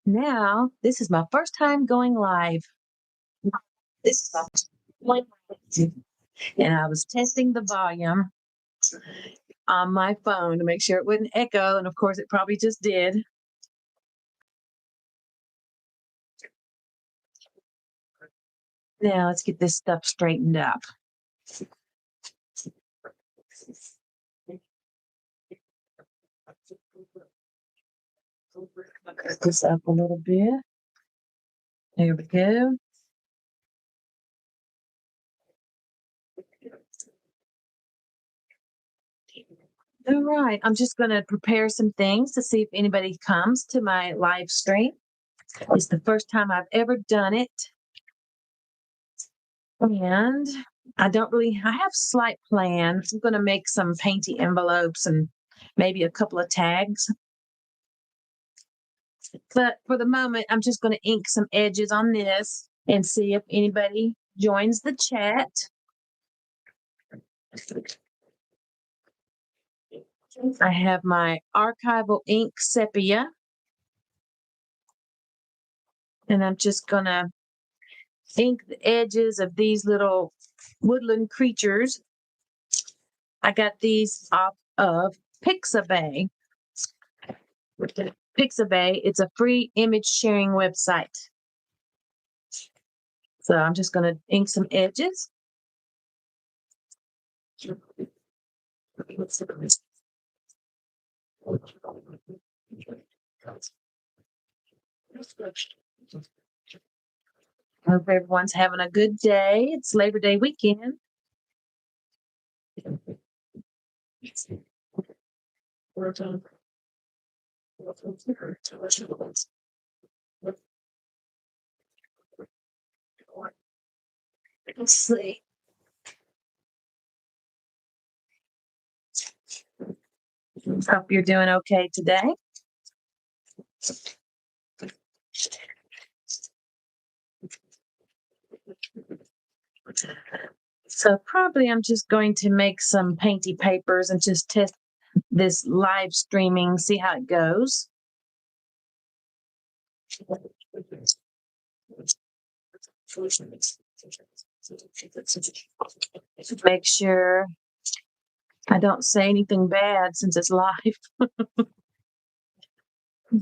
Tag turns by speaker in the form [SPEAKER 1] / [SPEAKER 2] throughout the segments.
[SPEAKER 1] Now, this is my first time going live. This is my first time going live. And I was testing the volume on my phone to make sure it wouldn't echo. And of course, it probably just did. Now, let's get this stuff straightened up. Cut this up a little bit. There we go. All right, I'm just going to prepare some things to see if anybody comes to my live stream. It's the first time I've ever done it. And I have slight plans. I'm going to make some painty envelopes and maybe a couple of tags. But for the moment, I'm just going to ink some edges on this and see if anybody joins the chat. I have my archival ink sepia. And I'm just going to ink the edges of these little woodland creatures. I got these off of Pixabay. Pixabay, it's a free image sharing website. So I'm just going to ink some edges. I hope everyone's having a good day. It's Labor Day weekend. Let's see. Hope you're doing okay today. So probably I'm just going to make some painty papers and just test this live streaming, see how it goes. Make sure I don't say anything bad since it's live.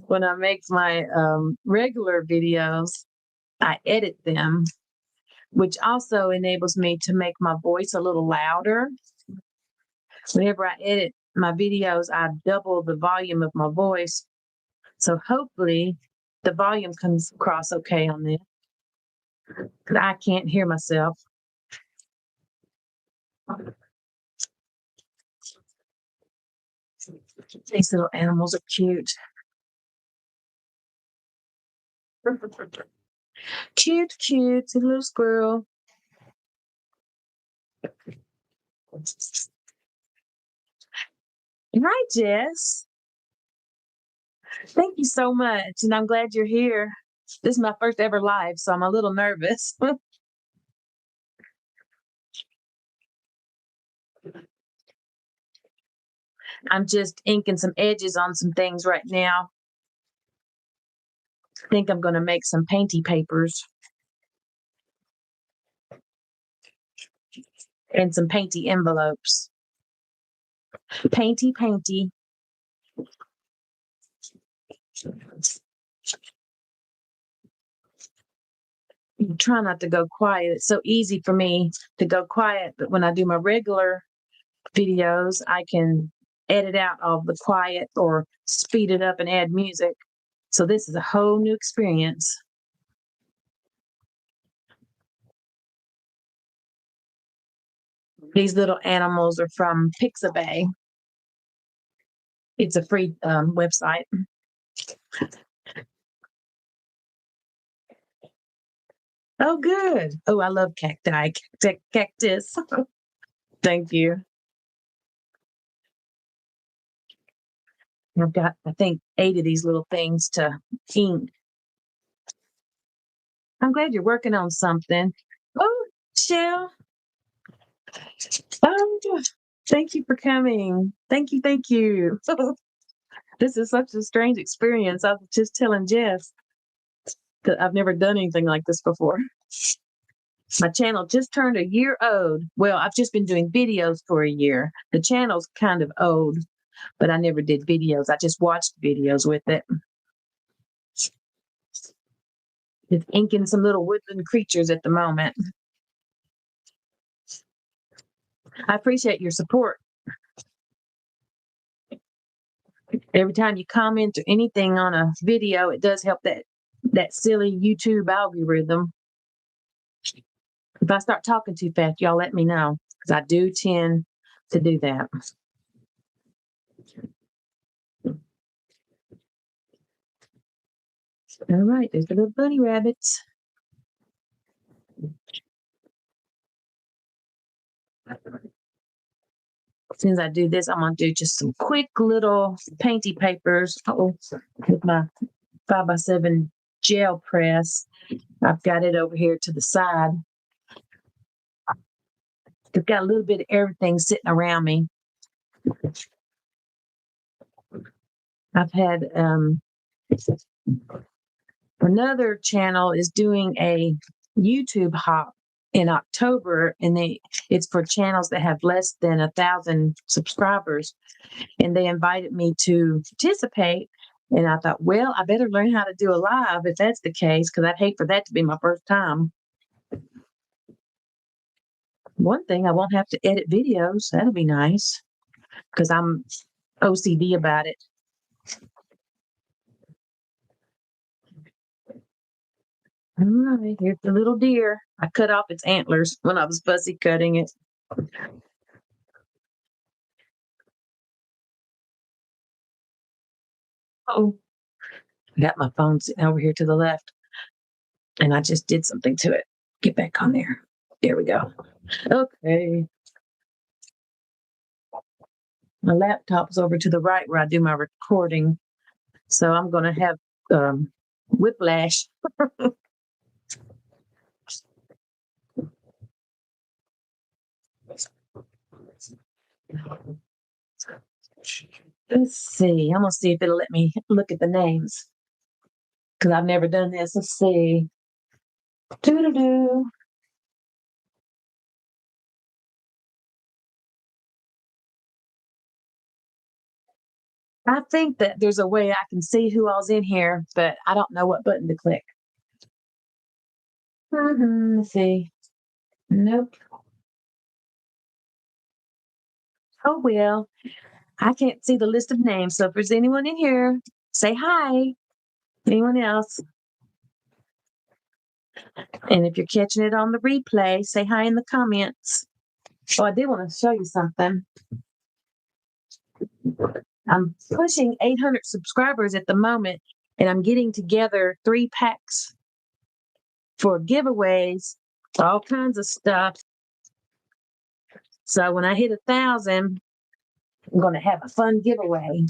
[SPEAKER 1] When I make my regular videos, I edit them, which also enables me to make my voice a little louder. Whenever I edit my videos, I double the volume of my voice. So hopefully the volume comes across okay on this, because I can't hear myself. These little animals are cute. Cute, cute, it's a little squirrel. Hi, Jess. Thank you so much. And I'm glad you're here. This is my first ever live, so I'm a little nervous. I'm just inking some edges on some things right now. I think I'm going to make some painty papers and some painty envelopes. Painty, painty. Try not to go quiet. It's so easy for me to go quiet, but when I do my regular videos, I can edit out all the quiet or speed it up and add music. So this is a whole new experience. These little animals are from Pixabay. It's a free website. Oh, good. Oh, I love cacti, cactus. Thank you. I've got, I think, 8 of these little things to ink. I'm glad you're working on something. Oh, Shell. Oh, thank you for coming. Thank you. Thank you. This is such a strange experience. I was just telling Jess, I've never done anything like this before. My channel just turned a year old. Well, I've just been doing videos for a year. The channel's kind of old, but I never did videos. I just watched videos with it. Just inking some little woodland creatures at the moment. I appreciate your support. Every time you comment or anything on a video, it does help that silly YouTube algorithm. If I start talking too fast, y'all let me know, because I do tend to do that. All right, there's the little bunny rabbits. As soon as I do this, I'm going to do just some quick little painty papers with my 5x7 gel press. I've got it over here to the side. I've got a little bit of everything sitting around me. I've had another channel is doing a YouTube hop in October, and it's for channels that have less than 1,000 subscribers, and they invited me to participate. And I thought, well, I better learn how to do a live if that's the case, because I'd hate for that to be my first time. One thing, I won't have to edit videos. That'll be nice, because I'm OCD about it. All right, here's the little deer. I cut off its antlers when I was fussy cutting it. Oh, I got my phone sitting over here to the left, and I just did something to it. Get back on there. There we go. Okay. My laptop's over to the right where I do my recording, so I'm going to have whiplash. Let's see. I'm going to see if it'll let me look at the names, because I've never done this. Let's see. Doo-doo-doo. I think that there's a way I can see who all's in here, but I don't know what button to click. Let's see. Nope. Oh, well, I can't see the list of names. So if there's anyone in here, say hi. Anyone else? And if you're catching it on the replay, say hi in the comments. Oh, I did want to show you something. I'm pushing 800 subscribers at the moment, and I'm getting together 3 packs for giveaways, all kinds of stuff. So when I hit 1,000, I'm going to have a fun giveaway.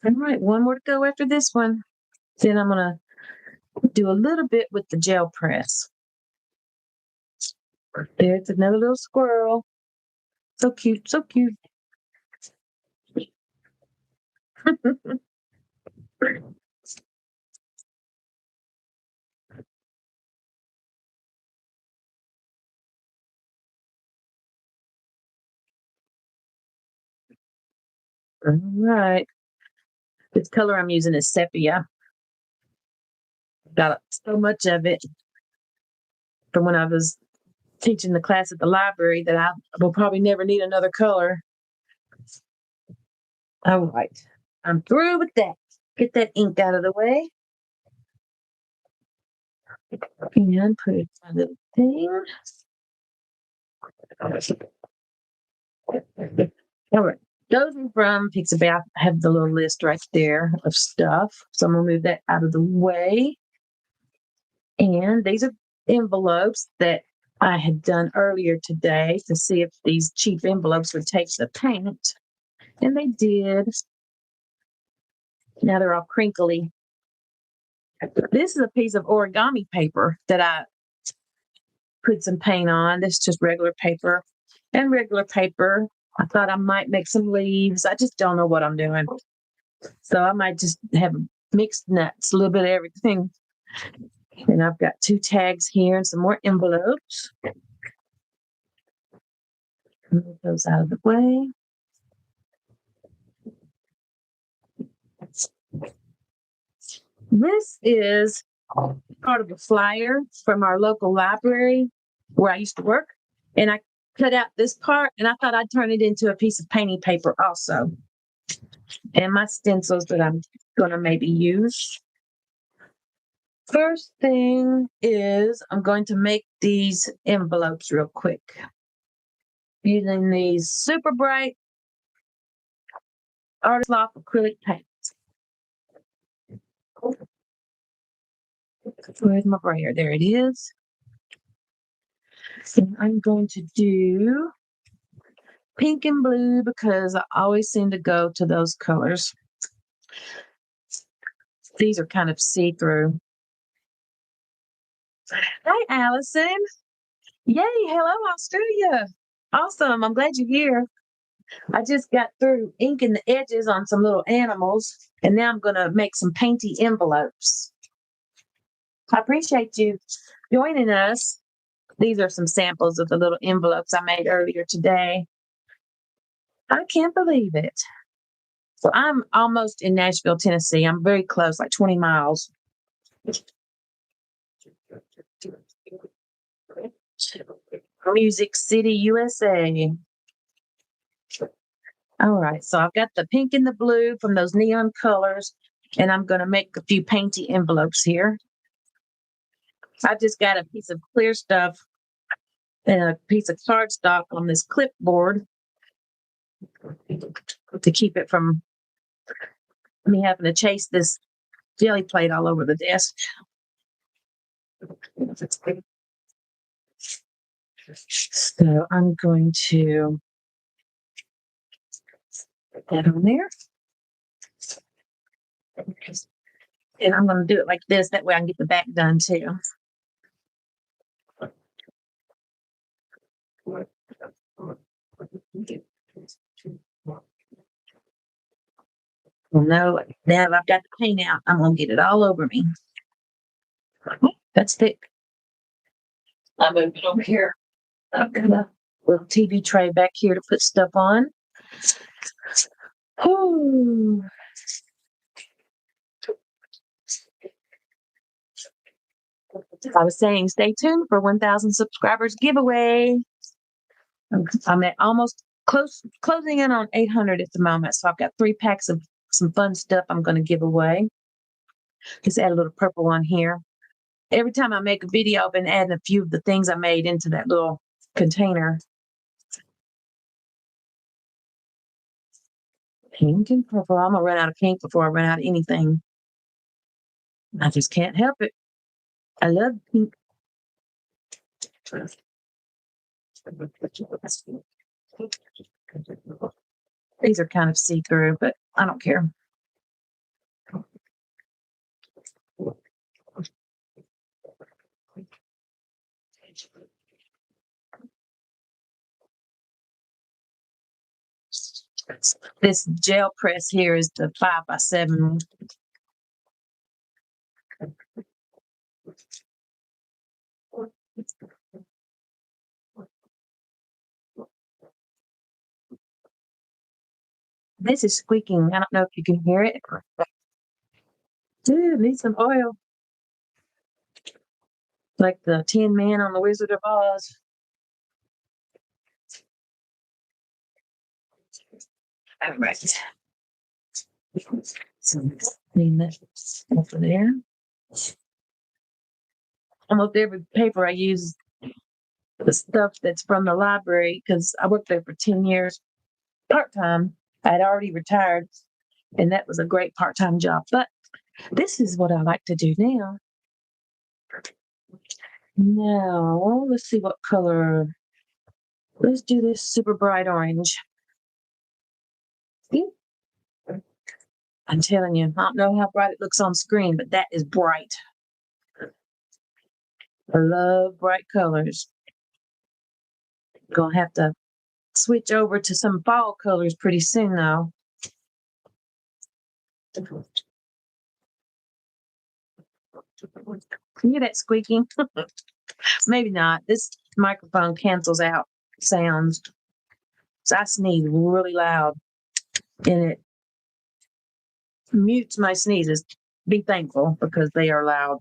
[SPEAKER 1] All right, one more to go after this one. Then I'm going to do a little bit with the gel press. There's another little squirrel. So cute, so cute. All right. This color I'm using is sepia. Got so much of it from when I was teaching the class at the library that I will probably never need another color. All right. I'm through with that. Get that ink out of the way. And put it on the thing. All right. Those are from Pixabay. I have the little list right there of stuff. So I'm going to move that out of the way. And these are envelopes that I had done earlier today to see if these cheap envelopes would take the paint. And they did. Now they're all crinkly. This is a piece of origami paper that I put some paint on. This is just regular paper. and regular paper. I thought I might make some leaves. I just don't know what I'm doing. So I might just have mixed nuts, a little bit of everything. And I've got 2 tags here and some more envelopes. Move those out of the way. This is part of a flyer from our local library where I used to work. And I cut out this part and I thought I'd turn it into a piece of painting paper also. And my stencils that I'm going to maybe use. First thing is I'm going to make these envelopes real quick using these super bright Artist Lock acrylic paints. Where's my brayer? There it is. And I'm going to do pink and blue because I always seem to go to those colors. These are kind of see-through. Hey, Allison. Yay. Hello, Australia. Awesome. I'm glad you're here. I just got through inking the edges on some little animals, and now I'm going to make some painty envelopes. I appreciate you joining us. These are some samples of the little envelopes I made earlier today. I can't believe it. So I'm almost in Nashville, Tennessee. I'm very close, like 20 miles. Music City, USA. All right, so I've got the pink and the blue from those neon colors, and I'm going to make a few painty envelopes here. I just got a piece of clear stuff and a piece of cardstock on this clipboard to keep it from me having to chase this jelly plate all over the desk. So I'm going to put that on there. And I'm going to do it like this. That way I can get the back done too. Well, no, now I've got the paint out, I'm going to get it all over me. That's thick. I moved it over here. I've got a little TV tray back here to put stuff on. Ooh. I was saying, stay tuned for 1,000 subscribers giveaway. I'm at almost closing in on 800 at the moment. So I've got 3 packs of some fun stuff I'm going to give away. Just add a little purple on here. Every time I make a video, I've been adding a few of the things I made into that little container. Pink and purple. I'm going to run out of pink before I run out of anything. I just can't help it. I love pink. These are kind of see-through, but I don't care. This gel press here is the 5x7. This is squeaking. I don't know if you can hear it. Dude, need some oil. Like the Tin Man on the Wizard of Oz. All right. So clean that over there. Almost every paper I use the stuff that's from the library because I worked there for 10 years part-time. I had already retired, and that was a great part-time job. But this is what I like to do now. Now, let's see what color. Let's do this super bright orange. See? I'm telling you, I don't know how bright it looks on screen, but that is bright. I love bright colors. Gonna have to switch over to some fall colors pretty soon, though. Can you hear that squeaking? Maybe not. This microphone cancels out sounds. So I sneeze really loud and it mutes my sneezes. Be thankful because they are loud.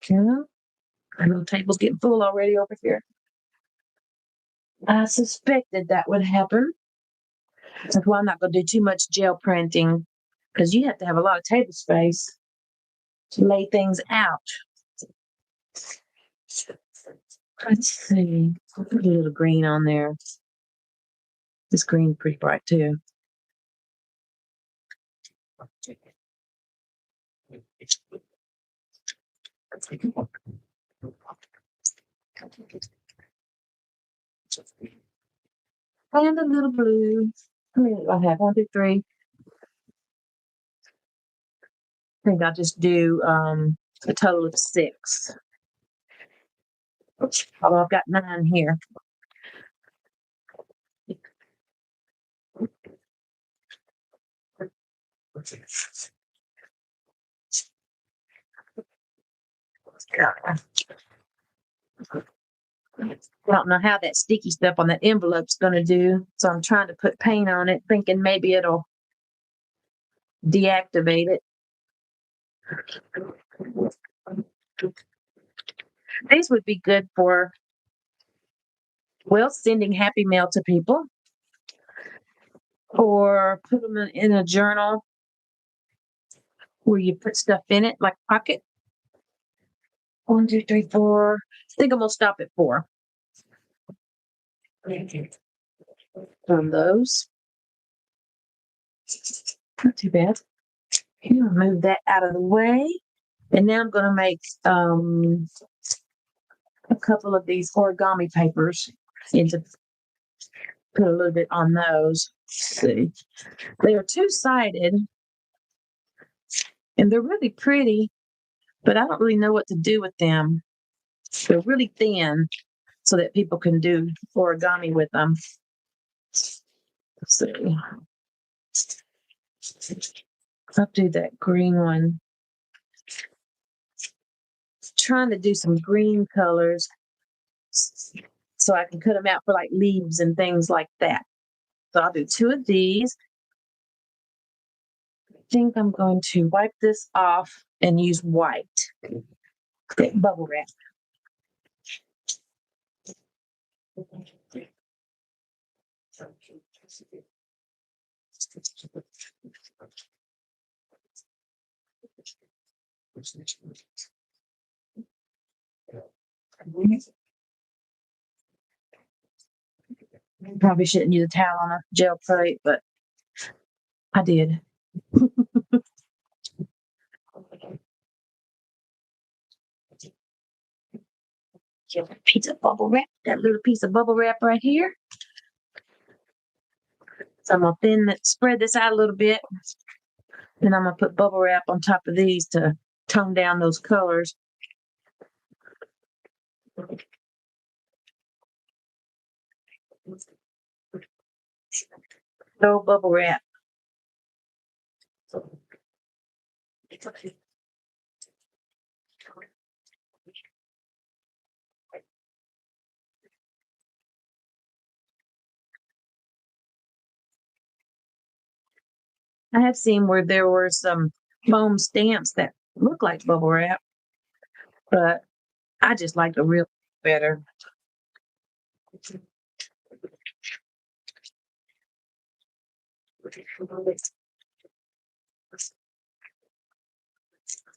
[SPEAKER 1] Yeah. My little table's getting full already over here. I suspected that would happen. That's why I'm not going to do too much gel printing because you have to have a lot of table space to lay things out. Let's see. I'll put a little green on there. This green's pretty bright too. And a little blue. How many do I have? 1, 2, 3. I think I'll just do a total of 6. Although I've got 9 here. I don't know how that sticky stuff on that envelope's going to do. So I'm trying to put paint on it, thinking maybe it'll deactivate it. These would be good for, well, sending happy mail to people or put them in a journal where you put stuff in it, like pocket. 1, 2, 3, 4. I think I'm going to stop at 4. On those. Not too bad. Here, I'll move that out of the way. And now I'm going to make a couple of these origami papers into put a little bit on those. Let's see. They are two-sided and they're really pretty, but I don't really know what to do with them. They're really thin so that people can do origami with them. Let's see. I'll do that green one. Trying to do some green colors so I can cut them out for like leaves and things like that. So I'll do 2 of these. I think I'm going to wipe this off and use white bubble wrap. Probably shouldn't use a towel on a gel plate, but I did. Get a piece of bubble wrap, that little piece of bubble wrap right here. So I'm gonna spread this out a little bit. Then I'm gonna put bubble wrap on top of these to tone down those colors. No bubble wrap. I have seen where there were some foam stamps that look like bubble wrap, but I just like the real better.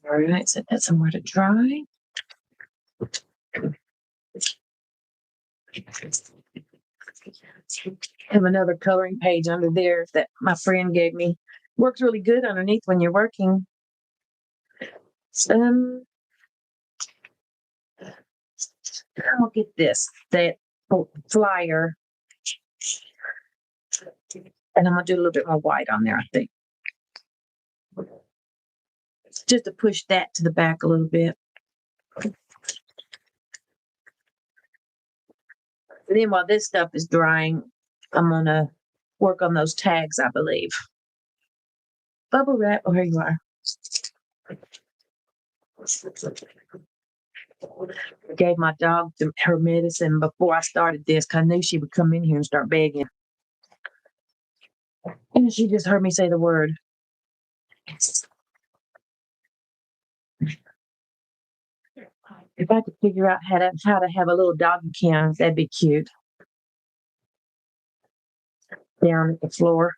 [SPEAKER 1] All right, set that somewhere to dry. I have another coloring page under there that my friend gave me. Works really good underneath when you're working. I'm gonna get that flyer, and I'm gonna do a little bit more white on there, I think. Just to push that to the back a little bit. And then while this stuff is drying, I'm gonna work on those tags, I believe. Bubble wrap, oh, here you are. I gave my dog her medicine before I started this because I knew she would come in here and start begging. And she just heard me say the word. If I could figure out how to have a little doggy cam, that'd be cute. Down at the floor.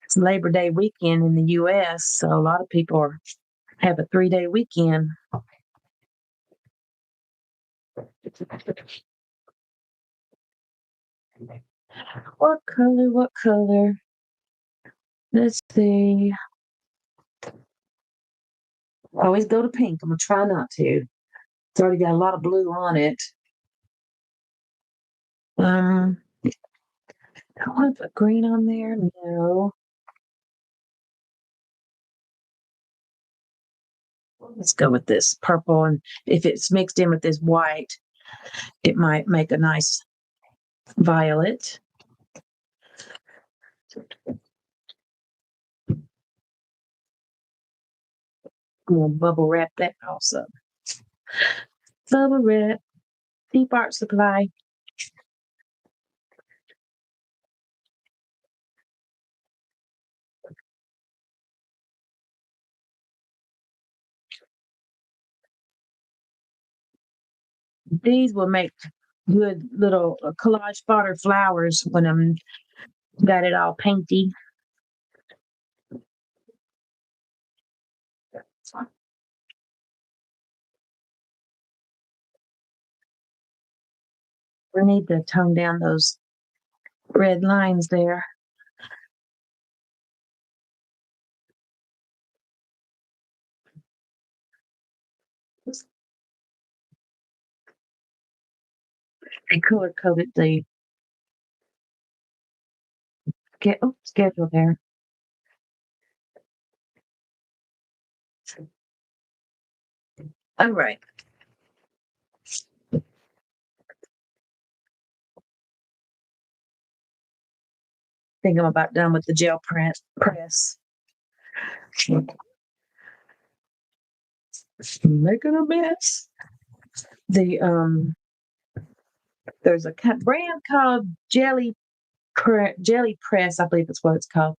[SPEAKER 1] It's Labor Day weekend in the US, so a lot of people have a 3-day weekend. What color? What color? Let's see. Always go to pink. I'm gonna try not to. It's already got a lot of blue on it. I want to put green on there. No. Let's go with this purple, and if it's mixed in with this white, it might make a nice violet. I'm gonna bubble wrap that also. Bubble wrap, Deep Art Supply. These will make good little collage fodder flowers when I'm got it all painty. We need to tone down those red lines there. And color coded the schedule there. All right. I think I'm about done with the gel press. Making a mess. There's a brand called Jelly Press, I believe it's what it's called.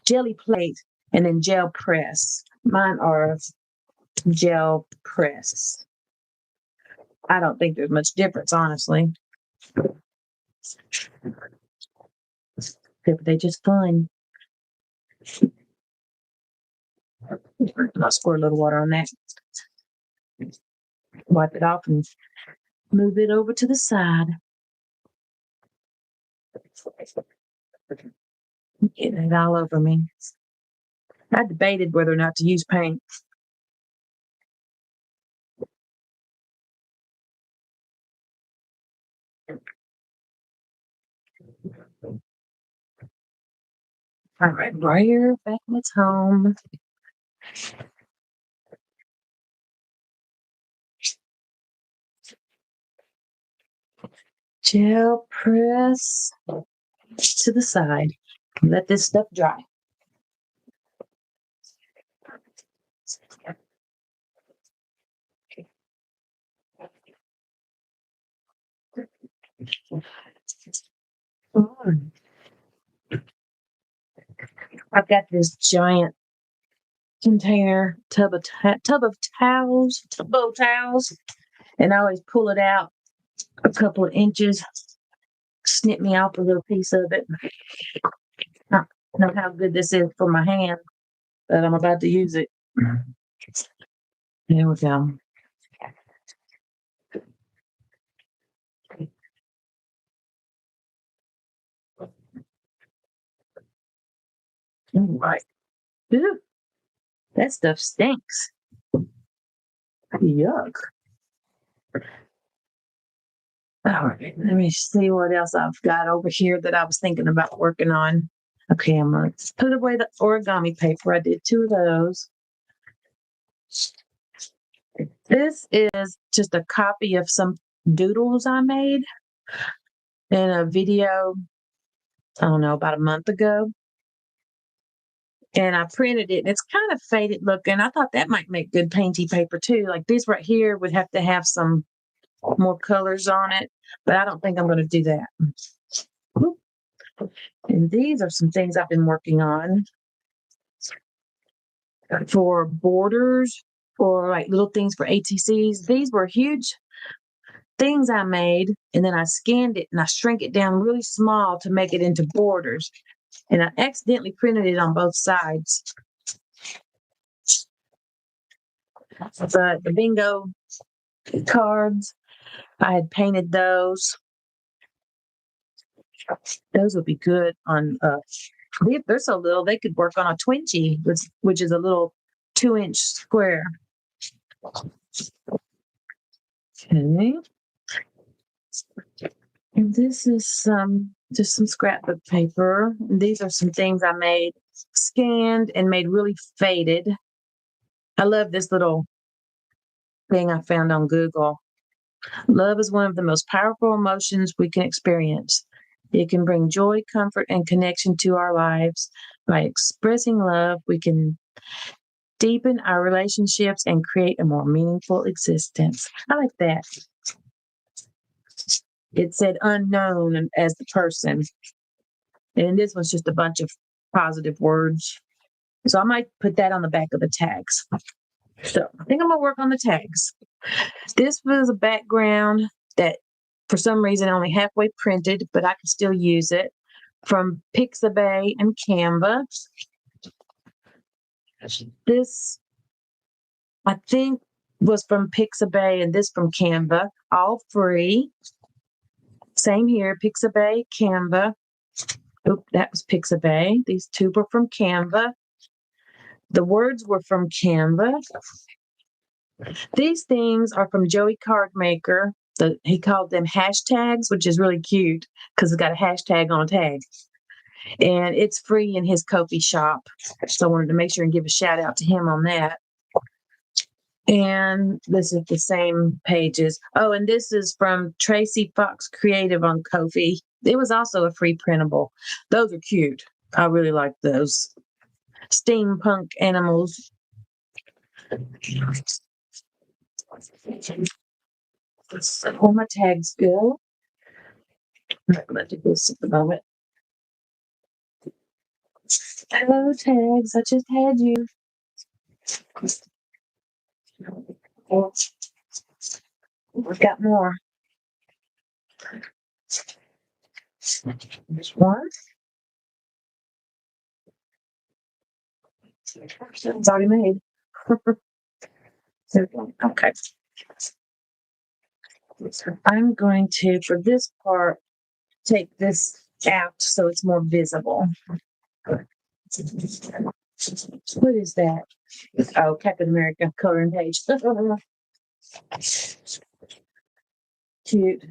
[SPEAKER 1] Jelly Plate and then Gel Press. Mine are Gel Press. I don't think there's much difference, honestly. But they just fun. I'll squirt a little water on that. Wipe it off and move it over to the side. Getting it all over me. I debated whether or not to use paint. All right, Briar back in its home. Gel press to the side. Let this stuff dry. I've got this giant container tub of towels, and I always pull it out a couple of inches, snip me off a little piece of it. I don't know how good this is for my hand, but I'm about to use it. There we go. Right. Ew, that stuff stinks. Yuck. All right, let me see what else I've got over here that I was thinking about working on. Okay, I'm gonna put away the origami paper. I did 2 of those. This is just a copy of some doodles I made in a video, I don't know, about a month ago. And I printed it, and it's kind of faded looking. I thought that might make good painty paper too. Like this right here would have to have some more colors on it, but I don't think I'm going to do that. And these are some things I've been working on for borders, or like little things for ATCs. These were huge things I made, and then I scanned it and I shrink it down really small to make it into borders. And I accidentally printed it on both sides. But the bingo cards, I had painted those. Those would be good on they're so little they could work on a Twinkie, which is a little 2-inch square. Okay. And this is just some scrapbook paper. These are some things I made, scanned and made really faded. I love this little thing I found on Google. Love is one of the most powerful emotions we can experience. It can bring joy, comfort, and connection to our lives. By expressing love, we can deepen our relationships and create a more meaningful existence. I like that. It said unknown as the person. And this was just a bunch of positive words. So I might put that on the back of the tags. So I think I'm going to work on the tags. This was a background that for some reason only halfway printed, but I could still use it, from Pixabay and Canva. This, I think, was from Pixabay and this from Canva, all free. Same here, Pixabay, Canva. Oop, that was Pixabay. These 2 were from Canva. The words were from Canva. These things are from Joey Cardmaker. He called them hashtags, which is really cute because it's got a hashtag on a tag. And it's free in his Ko-fi shop. So I wanted to make sure and give a shout out to him on that. And this is the same pages. Oh, and this is from Tracy Fox Creative on Ko-fi. It was also a free printable. Those are cute. I really like those. Steampunk animals. Where my tags go. I'm not going to do this at the moment. Hello, tags. I just had you. We've got more. There's one. It's already made. Okay. I'm going to, for this part, take this out so it's more visible. What is that? Oh, Captain America coloring page. Cute.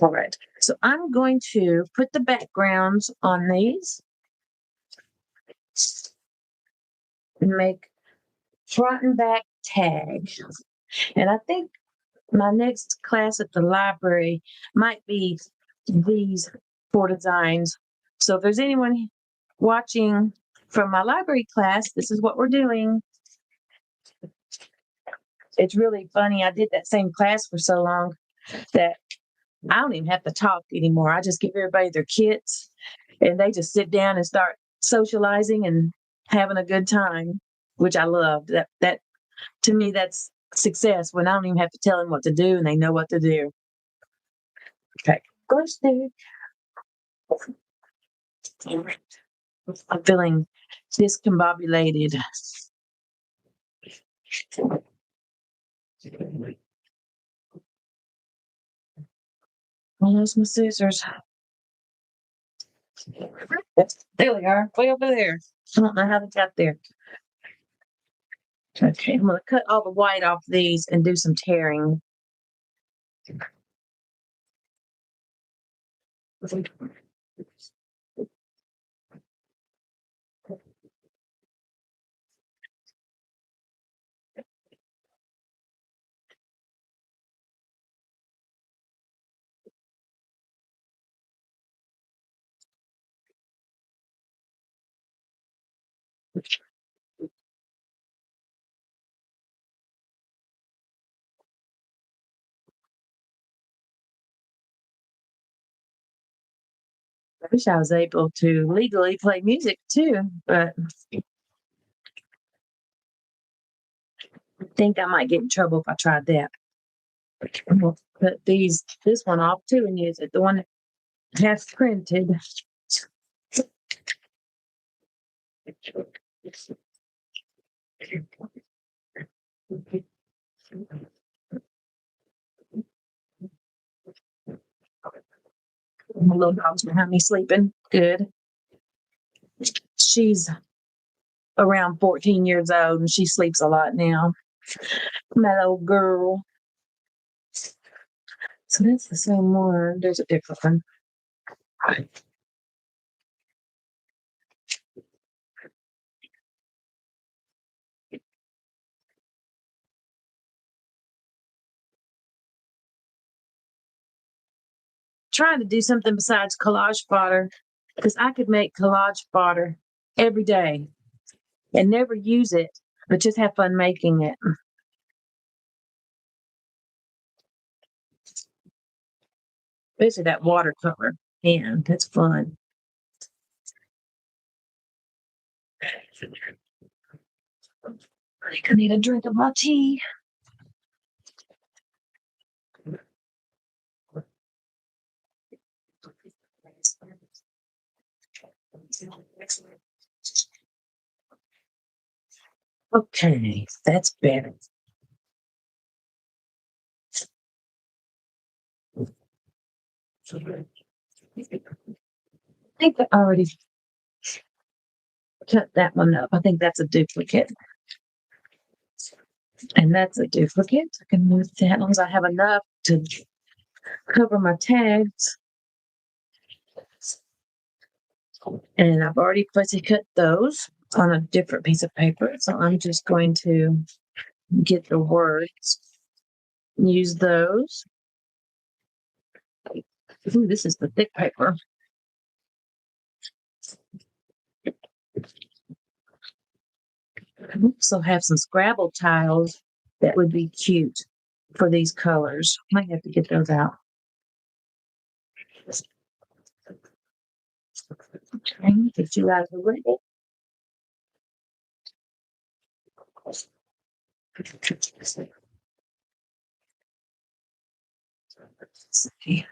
[SPEAKER 1] All right. So I'm going to put the backgrounds on these and make front and back tag. And I think my next class at the library might be these 4 designs. So if there's anyone watching from my library class, this is what we're doing. It's really funny. I did that same class for so long that I don't even have to talk anymore. I just give everybody their kits and they just sit down and start socializing and having a good time, which I love. That to me, that's success, when I don't even have to tell them what to do and they know what to do. Okay, go stick. I'm feeling discombobulated. I lost my scissors. There they are, way over there. I don't know how they got there. Okay, I'm going to cut all the white off these and do some tearing. I wish I was able to legally play music too, but I think I might get in trouble if I tried that. I'm gonna put this one off too and use it. The one that has printed. My little dog's behind me sleeping. Good. She's around 14 years old and she sleeps a lot now. My little girl. So that's the same one. There's a different one. Trying to do something besides collage fodder because I could make collage fodder every day and never use it, but just have fun making it. Especially that watercolor. Man, that's fun. I think I need a drink of my tea. Okay, that's better. I think I already cut that one up. I think that's a duplicate. And that's a duplicate. I can move that as long as I have enough to cover my tags. And I've already fussy cut those on a different piece of paper. So I'm just going to get the words, use those. Ooh, this is the thick paper. I also have some Scrabble tiles that would be cute for these colors. Might have to get those out. Okay, get you guys ready. Let's see.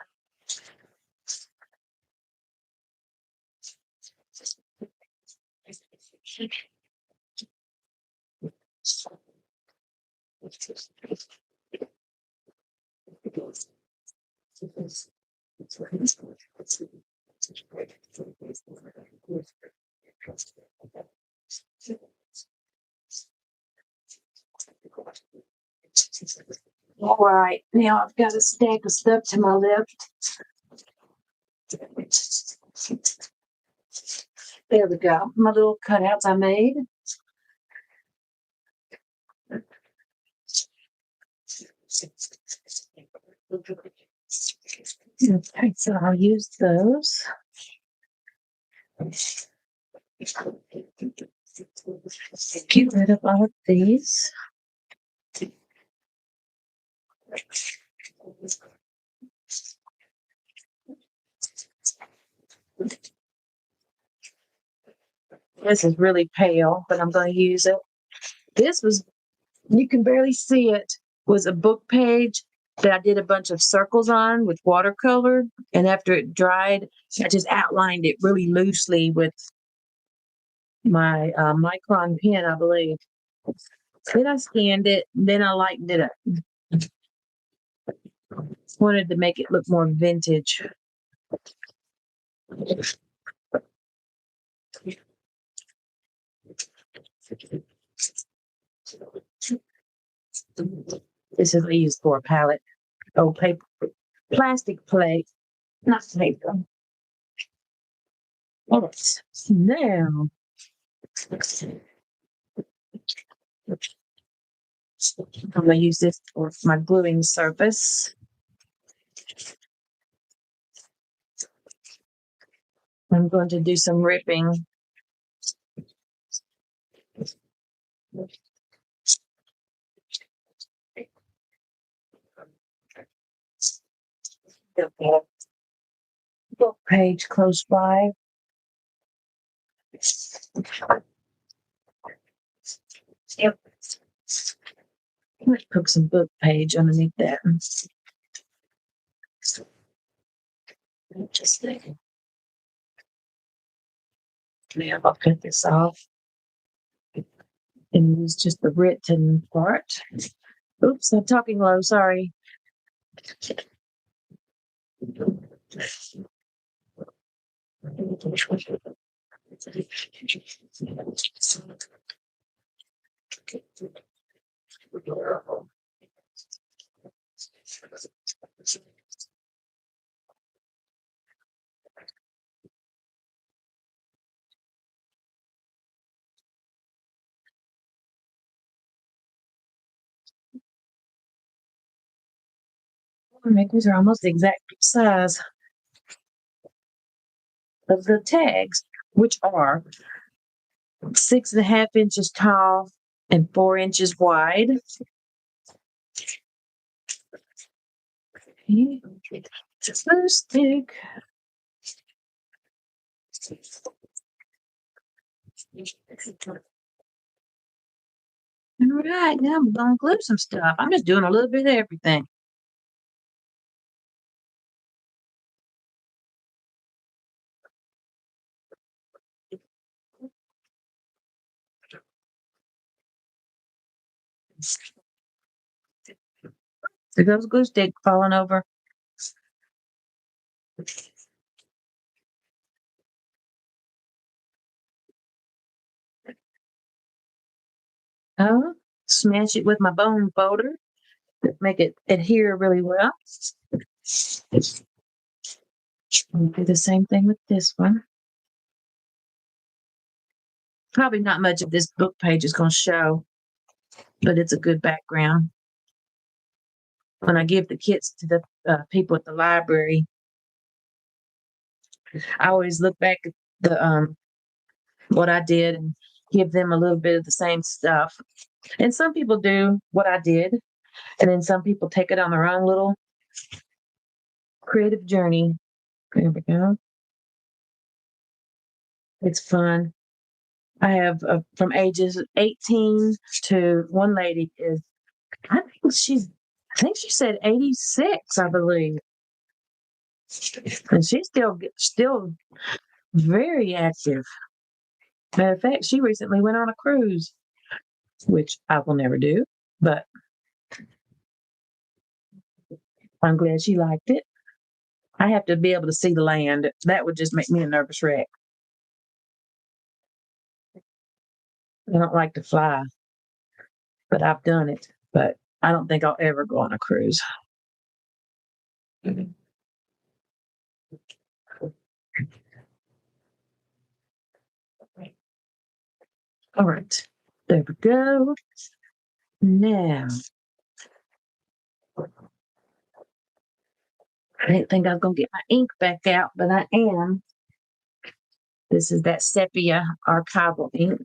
[SPEAKER 1] All right, now I've got a stack of stuff to my left. There we go. My little cutouts I made. Okay, so I'll use those. Get rid of all of these. This is really pale, but I'm going to use it. This was, you can barely see it, was a book page that I did a bunch of circles on with watercolor. And after it dried, I just outlined it really loosely with my micron pen, I believe. Then I scanned it, then I lightened it up. Wanted to make it look more vintage. This is used for a palette. Oh, paper, plastic plate, not paper. All right, now I'm going to use this for my gluing surface. I'm going to do some ripping. Book page close by. Yep. Let's put some book page underneath that. Just think. Now I'll cut this off and use just the written part. Oops, I'm talking low, sorry. These are almost the exact size of the tags, which are 6.5 inches tall and 4 inches wide. Just a stick. All right, now I'm gonna glue some stuff. I'm just doing a little bit of everything. There goes glue stick falling over. Smash it with my bone folder to make it adhere really well. I'll do the same thing with this one. Probably not much of this book page is going to show, but it's a good background. When I give the kits to the people at the library, I always look back at the what I did and give them a little bit of the same stuff. And some people do what I did, and then some people take it on their own little creative journey. There we go. It's fun. I have from ages 18 to one lady is, I think she said 86, I believe. And she's still very active. Matter of fact, she recently went on a cruise, which I will never do, but I'm glad she liked it. I have to be able to see the land. That would just make me a nervous wreck. I don't like to fly, but I've done it. But I don't think I'll ever go on a cruise. All right, there we go. Now, I didn't think I was going to get my ink back out, but I am. This is that sepia archival ink.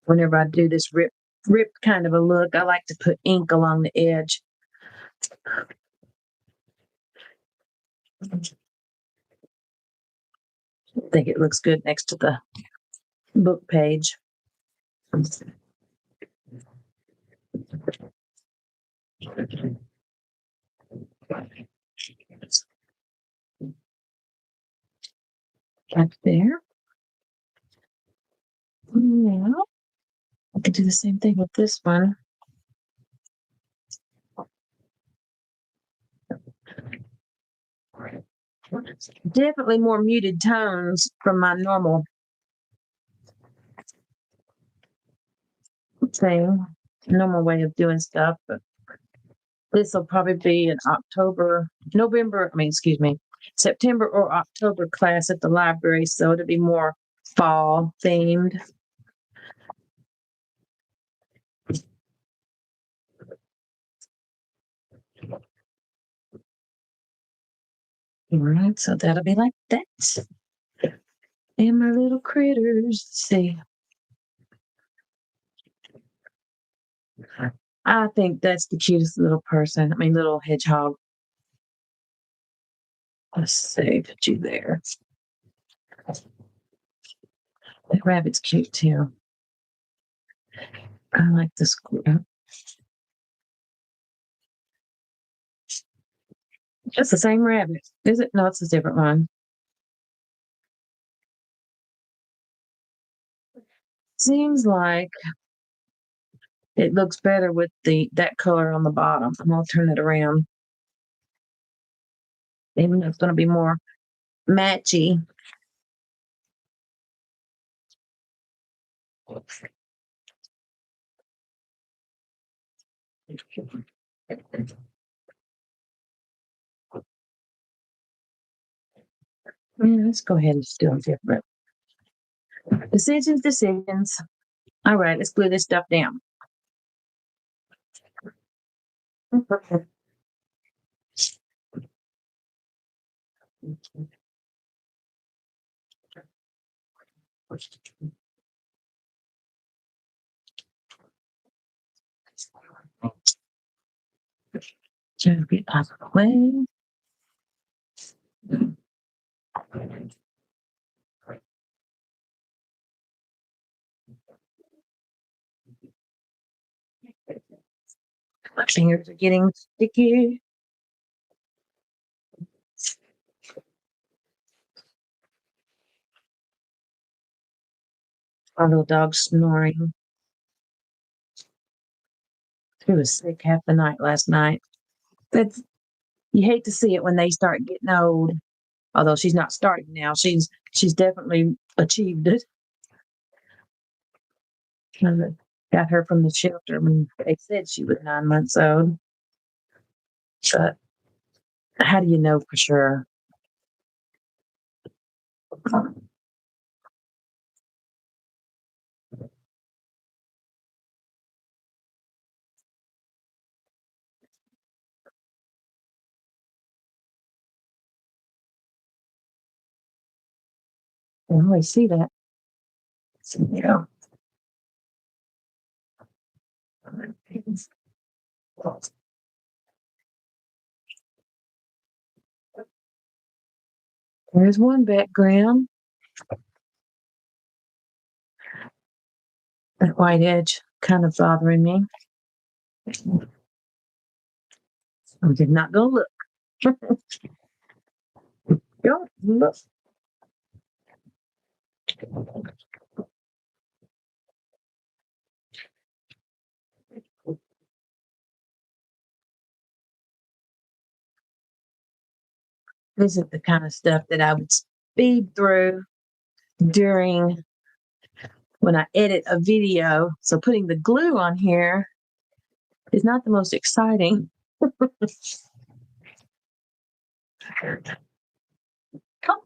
[SPEAKER 1] Whenever I do this rip kind of a look, I like to put ink along the edge. I think it looks good next to the book page. Up there. Now, I could do the same thing with this one. Definitely more muted tones from my normal thing, normal way of doing stuff. But this will probably be an September or October class at the library. So it'll be more fall themed. All right, so that'll be like that. And my little critters. Let's see. I think that's the cutest little person. I mean, little hedgehog. Let's see, put you there. That rabbit's cute too. I like the squirrel. It's the same rabbit. Is it? No, it's a different one. Seems like it looks better with that color on the bottom. I'm gonna turn it around. Even though it's gonna be more matchy. Yeah, let's go ahead and just do them different. Decisions. All right, let's glue this stuff down. Just get out of the way. My fingers are getting sticky. Our little dog's snoring. She was sick half the night last night. That's You hate to see it when they start getting old. Although she's not starting now, she's definitely achieved it. I got her from the shelter when they said she was 9 months old. But how do you know for sure? I always see that. So, there's one background. That white edge kind of bothering me. I'm just not gonna look. Don't look. This is the kind of stuff that I would speed through during when I edit a video. So putting the glue on here is not the most exciting.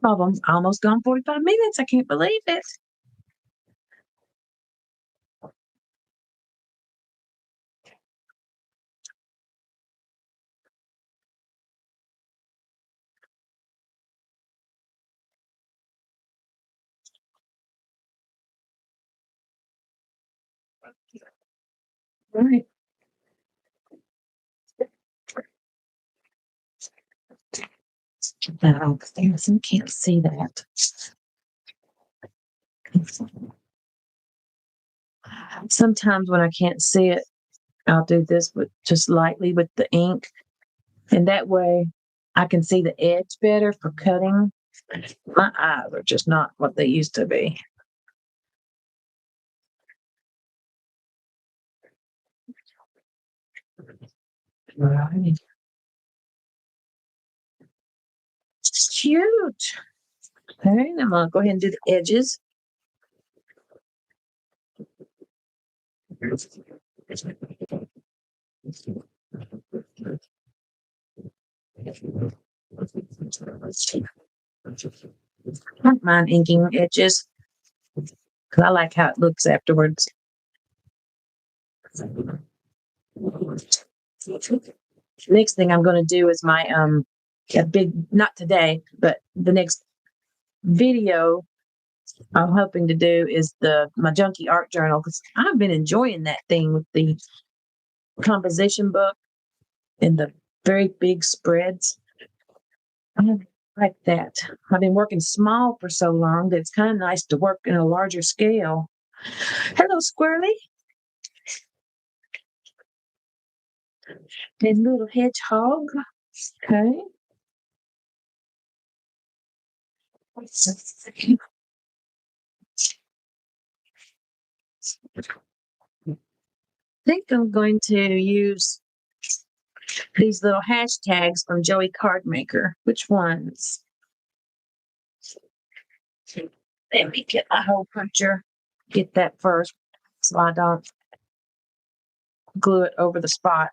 [SPEAKER 1] Problems almost gone 45 minutes. I can't believe it. All right. Get that over there so you can't see that. Sometimes when I can't see it, I'll do this with just lightly with the ink. And that way I can see the edge better for cutting. My eyes are just not what they used to be. Right. It's cute. Okay, I'm gonna go ahead and do the edges. I don't mind inking edges because I like how it looks afterwards. Next thing I'm going to do is my a big, not today, but the next video I'm hoping to do is the my junkie art journal because I've been enjoying that thing with the composition book and the very big spreads. I like that. I've been working small for so long that it's kind of nice to work in a larger scale. Hello, Squirrely. And little hedgehog. Okay. I think I'm going to use these little hashtags from Joey Cardmaker. Which ones? Let me get my hole puncher. Get that first so I don't glue it over the spot.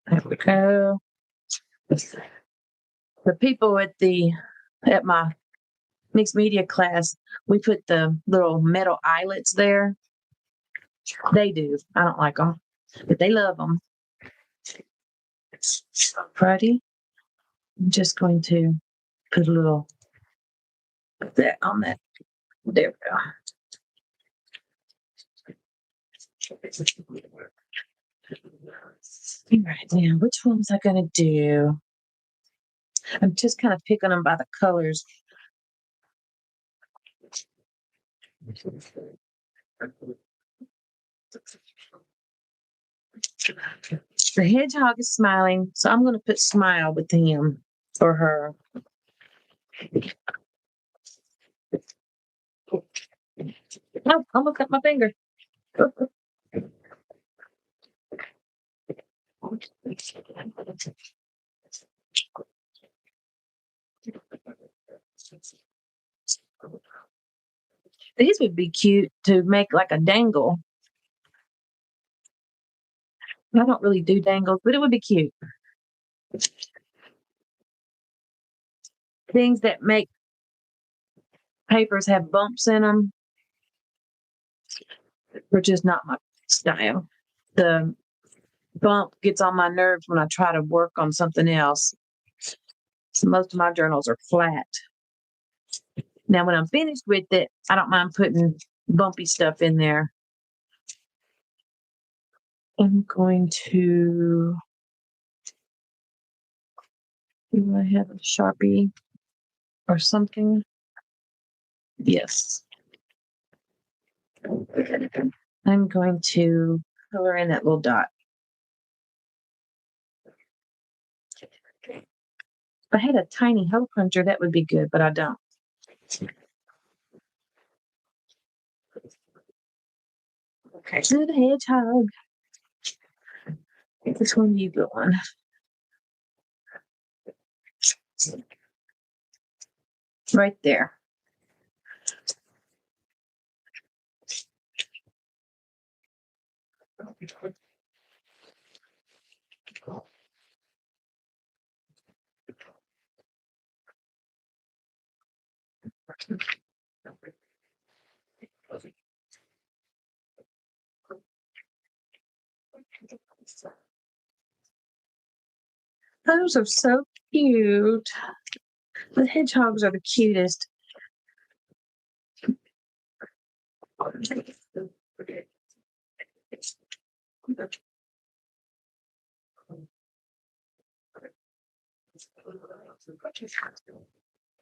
[SPEAKER 1] There we go. The people at my mixed media class, we put the little metal eyelets there. They do. I don't like them, but they love them. Pretty. I'm just going to put a little of that on that. There we go. Right now, which one was I going to do? I'm just kind of picking them by the colors. The hedgehog is smiling, so I'm going to put smile with him or her. Oh, almost cut my finger. These would be cute to make like a dangle. I don't really do dangles, but it would be cute. Things that make papers have bumps in them are just not my style. The bump gets on my nerves when I try to work on something else. So most of my journals are flat. Now, when I'm finished with it, I don't mind putting bumpy stuff in there. I'm going to. Do I have a Sharpie or something? Yes. I'm going to color in that little dot. If I had a tiny hole puncher, that would be good, but I don't. Okay, so the hedgehog. Which one do you go on? Right there. Those are so cute. The hedgehogs are the cutest.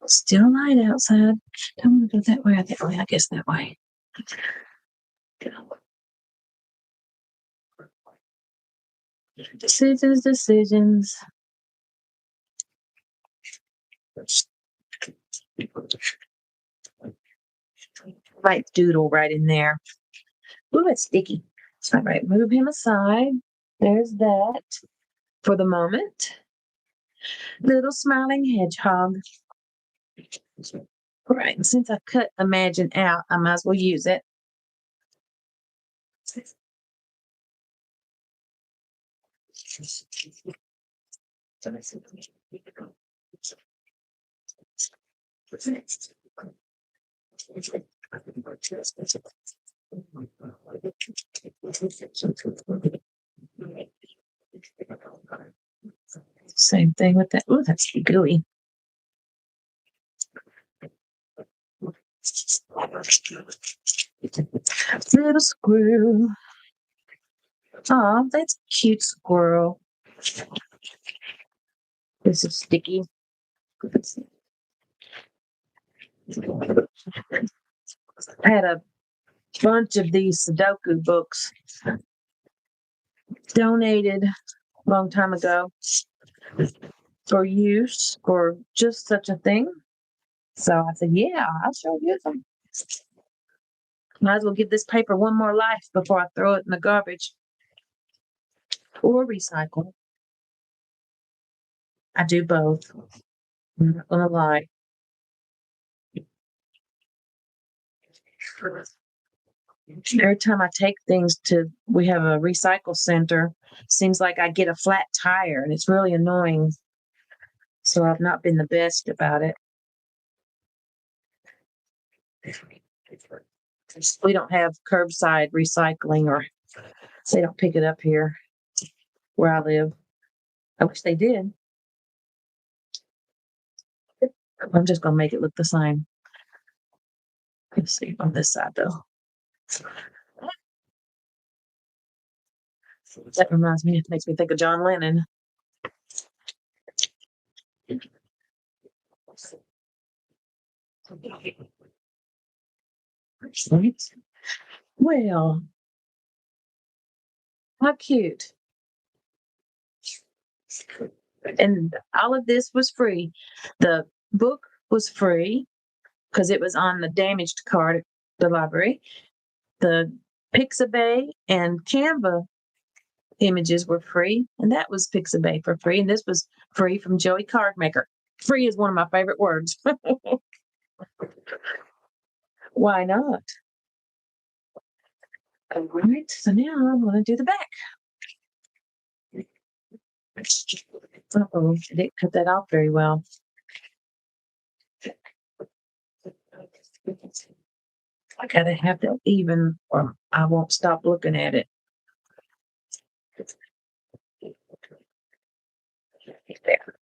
[SPEAKER 1] Still light outside. Don't want to go that way or that way. I guess that way. Decisions. Right doodle right in there. Ooh, it's sticky. All right, move him aside. there's that for the moment. Little smiling hedgehog. Right, since I cut Imagine out, I might as well use it. Same thing with that. Oh, that's gooey. Little squirrel. Oh, that's a cute squirrel. This is sticky. I had a bunch of these Sudoku books donated a long time ago for use for just such a thing. So I said, yeah, I'll sure use them. Might as well give this paper one more life before I throw it in the garbage or recycle. I do both. I'm not gonna lie. Every time I take things to, we have a recycle center, seems like I get a flat tire and it's really annoying. So I've not been the best about it. We don't have curbside recycling, or they don't pick it up here where I live. I wish they did. I'm just gonna make it look the same. Let's see on this side though. That reminds me, it makes me think of John Lennon. Well, how cute. And all of this was free. The book was free because it was on the damaged card at the library. The Pixabay and Canva images were free, and that was Pixabay for free. And this was free from Joey Cardmaker. Free is one of my favorite words. Why not? All right, so now I'm going to do the back. Uh-oh, I didn't cut that off very well. I gotta have that even, or I won't stop looking at it. There.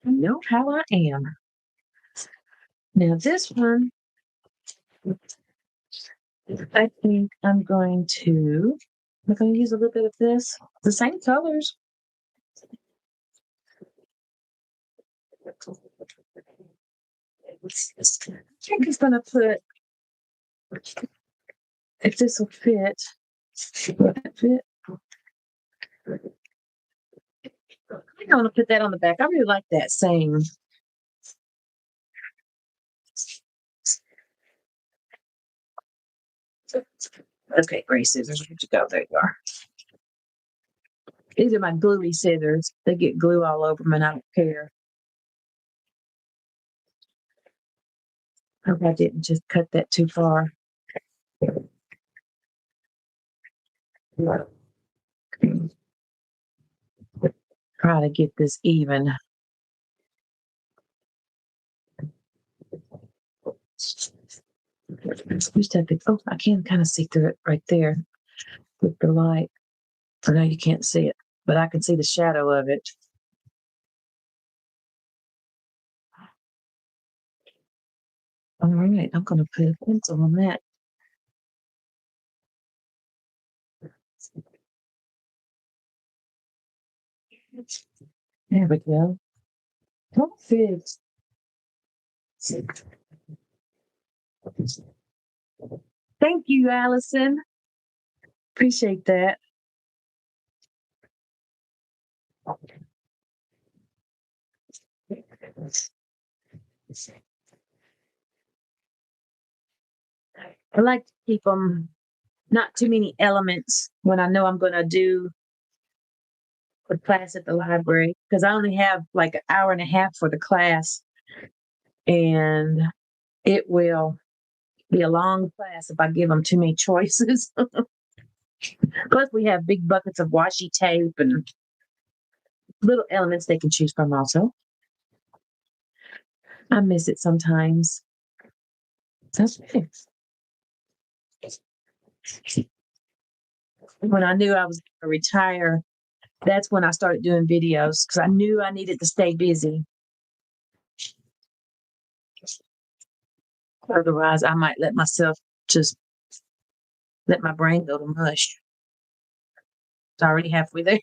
[SPEAKER 1] I know how I am. Now this one, I think I'm going to use a little bit of this. The same colors. I think it's gonna put, if this will fit. Will that fit? I want to put that on the back. I really like that saying. Okay, gray scissors. Where'd you go? There you are. These are my gluey scissors. They get glue all over them, and I don't care. Hope I didn't just cut that too far. Try to get this even. Oh, I can kind of see through it right there with the light. I know you can't see it, but I can see the shadow of it. All right, I'm going to put a pencil on that. There we go. Don't fit. Thank you, Allison. Appreciate that. I like to keep them not too many elements when I know I'm going to do the class at the library because I only have like an hour and a half for the class, and it will be a long class if I give them too many choices. Plus, we have big buckets of washi tape and little elements they can choose from also. I miss it sometimes. That's okay. When I knew I was going to retire, that's when I started doing videos because I knew I needed to stay busy. Otherwise, I might let myself just let my brain go to mush. It's already halfway there.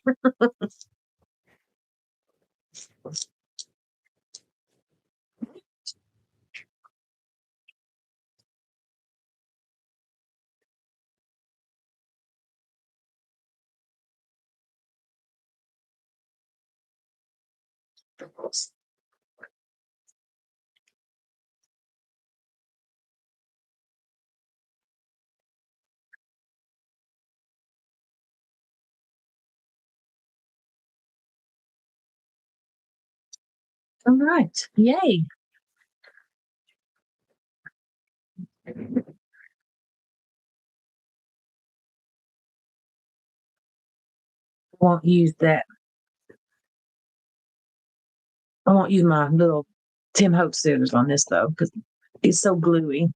[SPEAKER 1] All right. Yay. Won't use that. I won't use my little Tim Holtz scissors on this though, because it's so gluey.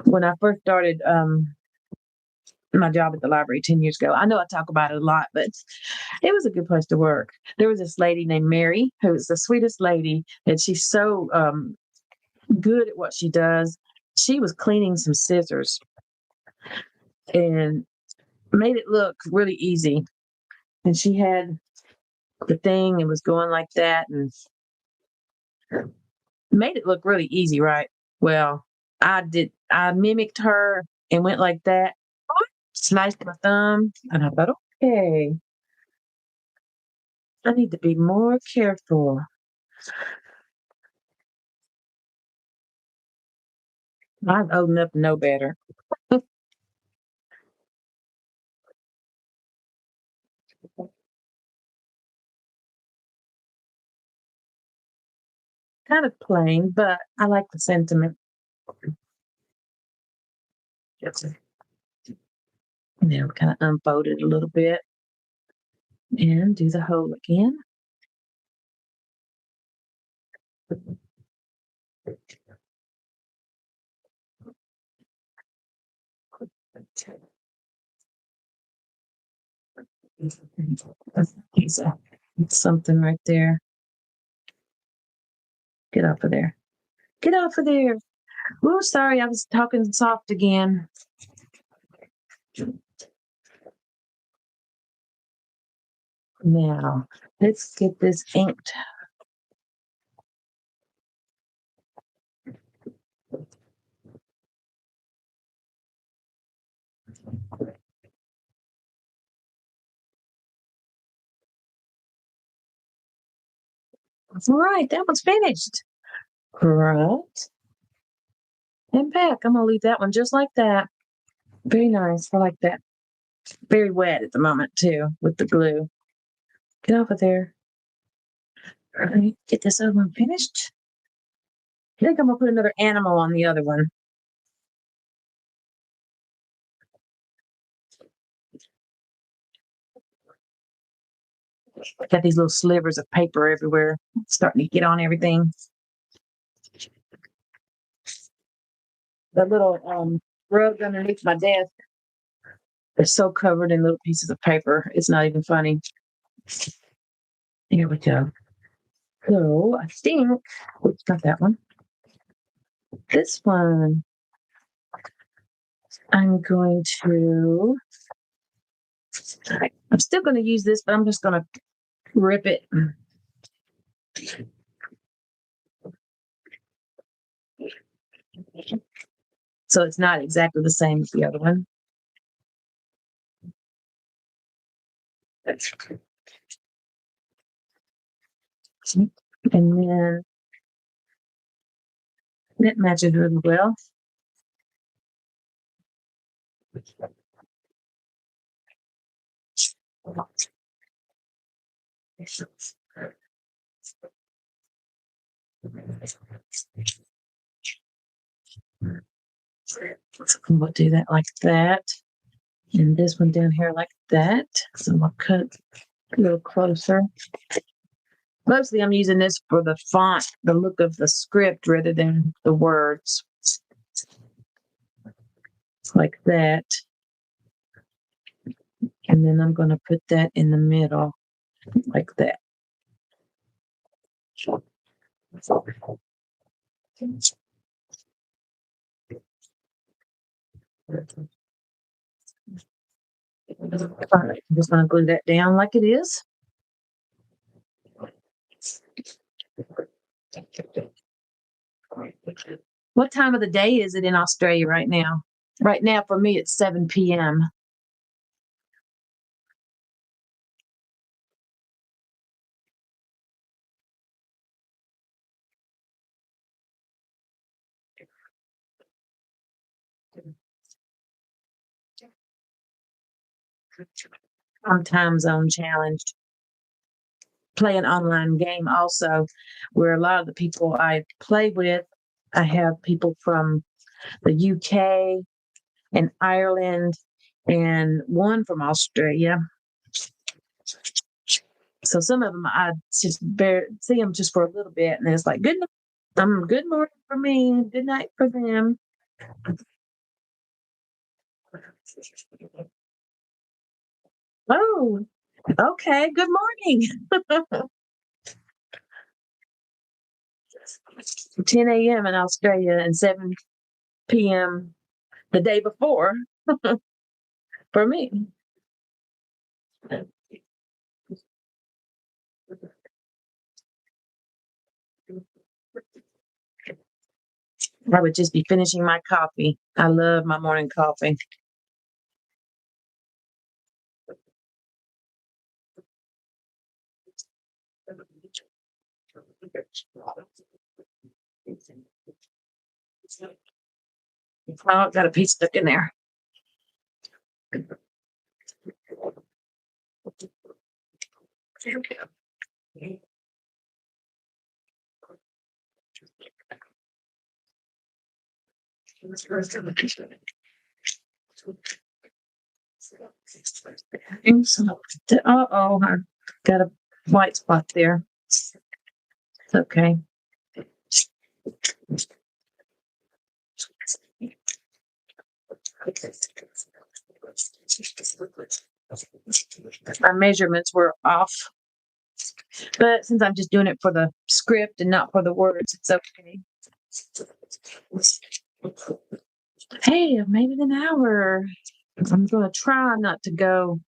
[SPEAKER 1] When I first started my job at the library 10 years ago, I know I talk about it a lot, but it was a good place to work. There was this lady named Mary who was the sweetest lady, and she's so good at what she does. She was cleaning some scissors and made it look really easy. And she had the thing and was going like that and made it look really easy, right? Well, I mimicked her and went like that, sliced my thumb, and I thought, okay, I need to be more careful. I'm old enough to know better. Kind of plain, but I like the sentiment. Now we kind of unfold it a little bit and do the hole again. Something right there. Get off of there. Get off of there. Oh, sorry, I was talking soft again. Now, let's get this inked. All right, that one's finished. Right. And back. I'm going to leave that one just like that. Very nice. I like that. Very wet at the moment, too, with the glue. Get off of there. All right, get this other one finished. I think I'm going to put another animal on the other one. Got these little slivers of paper everywhere, starting to get on everything. The little rug underneath my desk, they're so covered in little pieces of paper. It's not even funny. Here we go. So I think, oops, not that one. This one, I'm going to, I'm still going to use this, but I'm just going to rip it. So it's not exactly the same as the other one. And then that matches really well. We'll do that like that. And this one down here like that. So I'll cut a little closer. Mostly I'm using this for the font, the look of the script rather than the words. Like that. And then I'm going to put that in the middle like that. All right, I'm just going to glue that down like it is. What time of the day is it in Australia right now? Right now, for me, it's 7 p.m. I'm time zone challenged. Play an online game also, where a lot of the people I play with, I have people from the UK and Ireland and one from Australia. So some of them I just see them just for a little bit, and it's like good night. Good morning for me, good night for them. Oh, okay. Good morning. 10 a.m. in Australia and 7 p.m. the day before for me. I would just be finishing my coffee. I love my morning coffee. Oh, got a piece stuck in there. Uh-oh, I got a white spot there. It's okay. My measurements were off, but since I'm just doing it for the script and not for the words, it's okay. Hey, I've made it an hour. I'm going to try not to go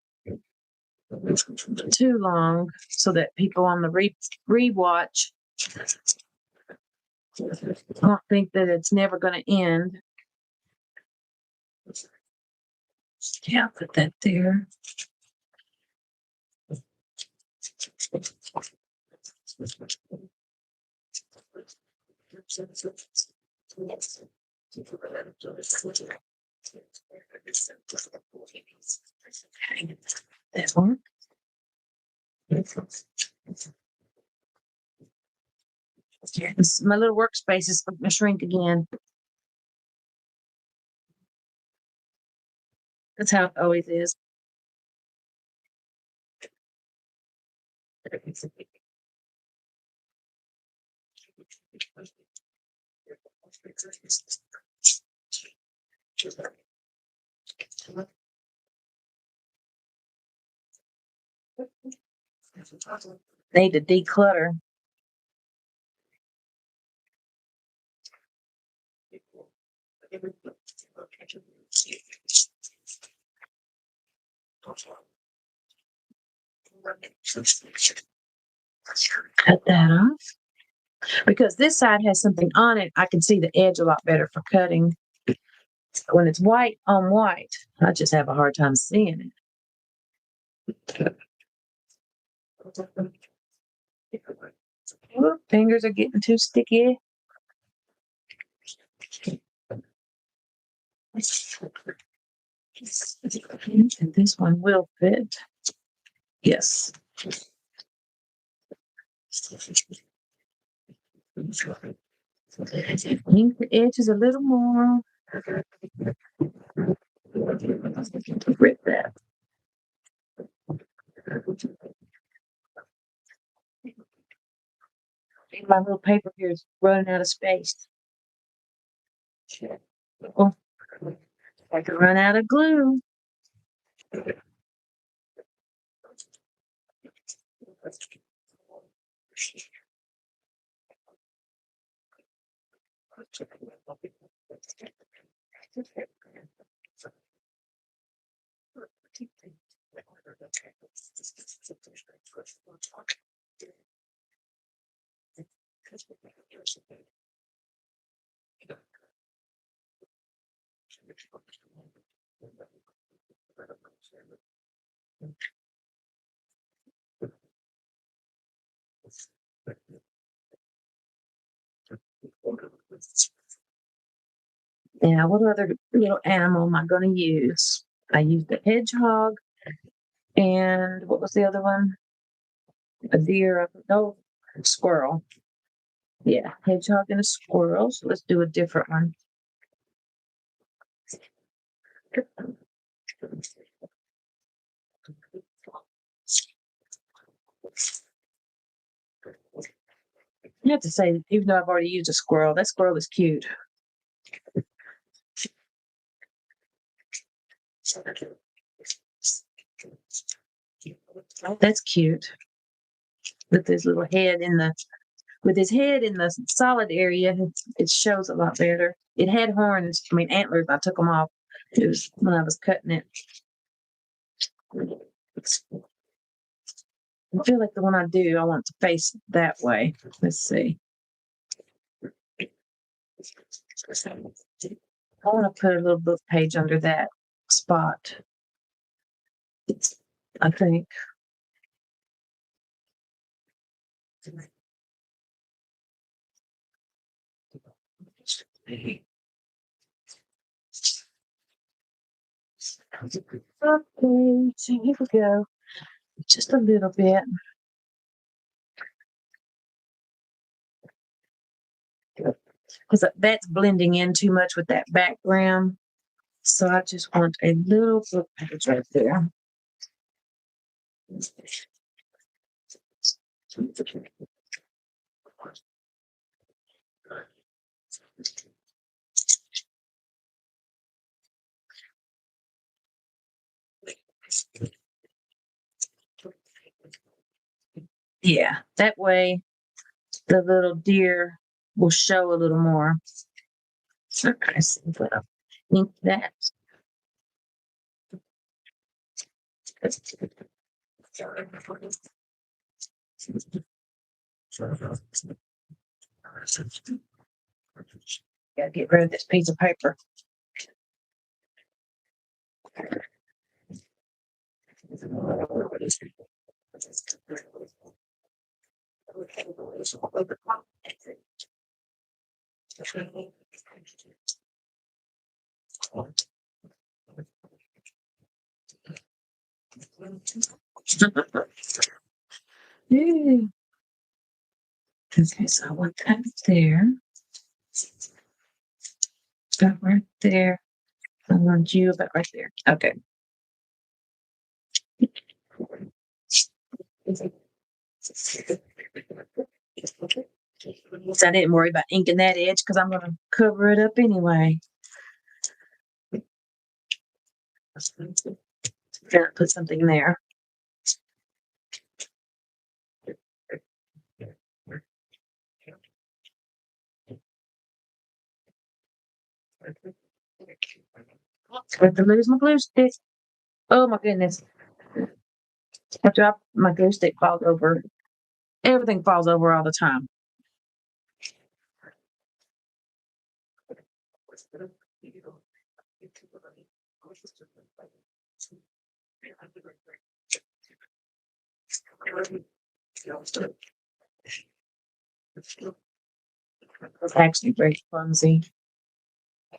[SPEAKER 1] too long so that people on the rewatch don't think that it's never going to end. Yeah, put that there. That one. My little workspace is going to shrink again. That's how it always is. Need to declutter. Cut that off. Because this side has something on it, I can see the edge a lot better for cutting. When it's white on white, I just have a hard time seeing it. Ooh, fingers are getting too sticky. And this one will fit. Yes. Ink the edges a little more. Rip that. My little paper here is running out of space. Oh, I can run out of glue. Now, what other little animal am I going to use? I used the hedgehog, and what was the other one? A deer, no, squirrel. Yeah, hedgehog and a squirrel. So let's do a different one. I have to say, even though I've already used a squirrel, that squirrel is cute. Oh, that's cute. With his little head in the with his head in the solid area, it shows a lot better. It had horns, I mean antlers. I took them off. It was when I was cutting it. I feel like the one I do, I want to face that way. Let's see. I want to put a little book page under that spot. I think. Okay, so here we go. Just a little bit. Because that's blending in too much with that background. So I just want a little book page right there. Yeah, that way the little deer will show a little more. Okay, so I think that. Gotta get rid of this piece of paper. Yay. Okay, so I want that there. About right there. I want you about right there. Okay. So I didn't worry about inking that edge because I'm going to cover it up anyway. Put something there. I have to lose my glue stick. Oh my goodness. I drop my glue stick falls over. Everything falls over all the time. It's actually very clumsy.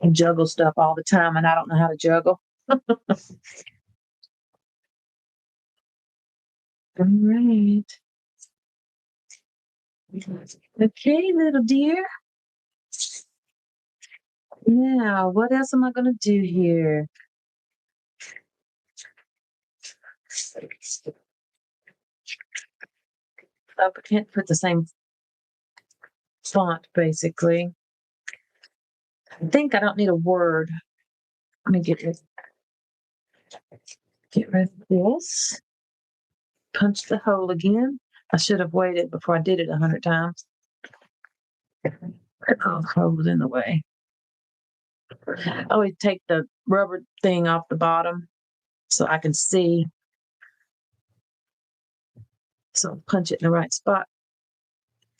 [SPEAKER 1] I juggle stuff all the time and I don't know how to juggle. All right. Okay, little dear. Now, what else am I going to do here? Oh, I can't put the same font, basically. I think I don't need a word. Let me get rid of this. Punch the hole again. I should have waited before I did it 100 times. Oh, hole was in the way. I always take the rubber thing off the bottom so I can see. So punch it in the right spot.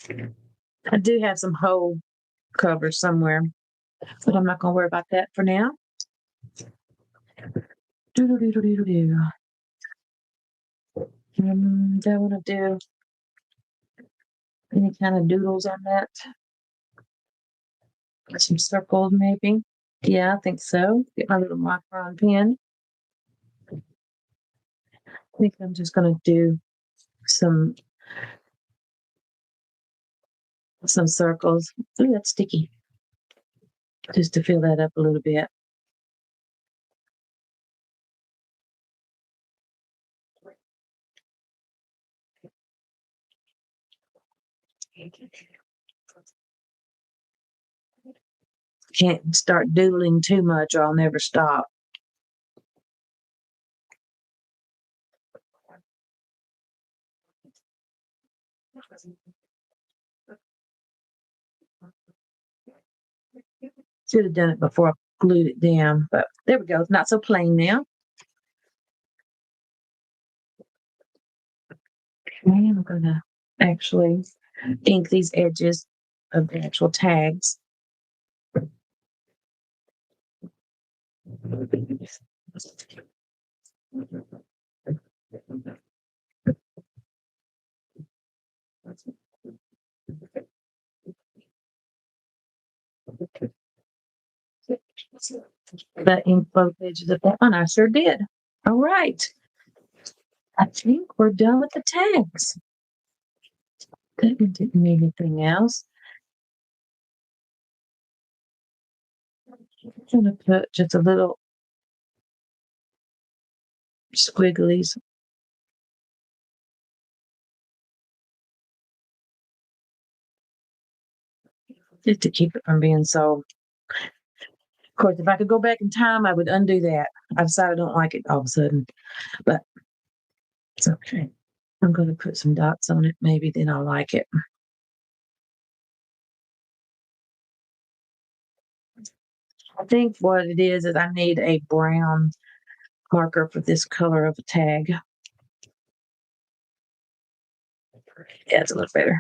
[SPEAKER 1] I do have some hole covers somewhere, but I'm not going to worry about that for now. Do do do do do do. Do I want to do any kind of doodles on that? Some circles, maybe. Yeah, I think so. Get my little micron pen. I think I'm just going to do some circles. Ooh, that's sticky. Just to fill that up a little bit. Can't start doodling too much or I'll never stop. Should have done it before I glued it down, but there we go. It's not so plain now. And I'm going to actually ink these edges of the actual tags. The ink both edges of that one. I sure did. All right. I think we're done with the tags. Didn't need anything else. I'm going to put just a little squigglies. Just to keep it from being so. Of course, if I could go back in time, I would undo that. I decided I don't like it all of a sudden, but it's okay. I'm going to put some dots on it. Maybe then I'll like it. I think what it is I need a brown marker for this color of a tag. Yeah, it's a little better.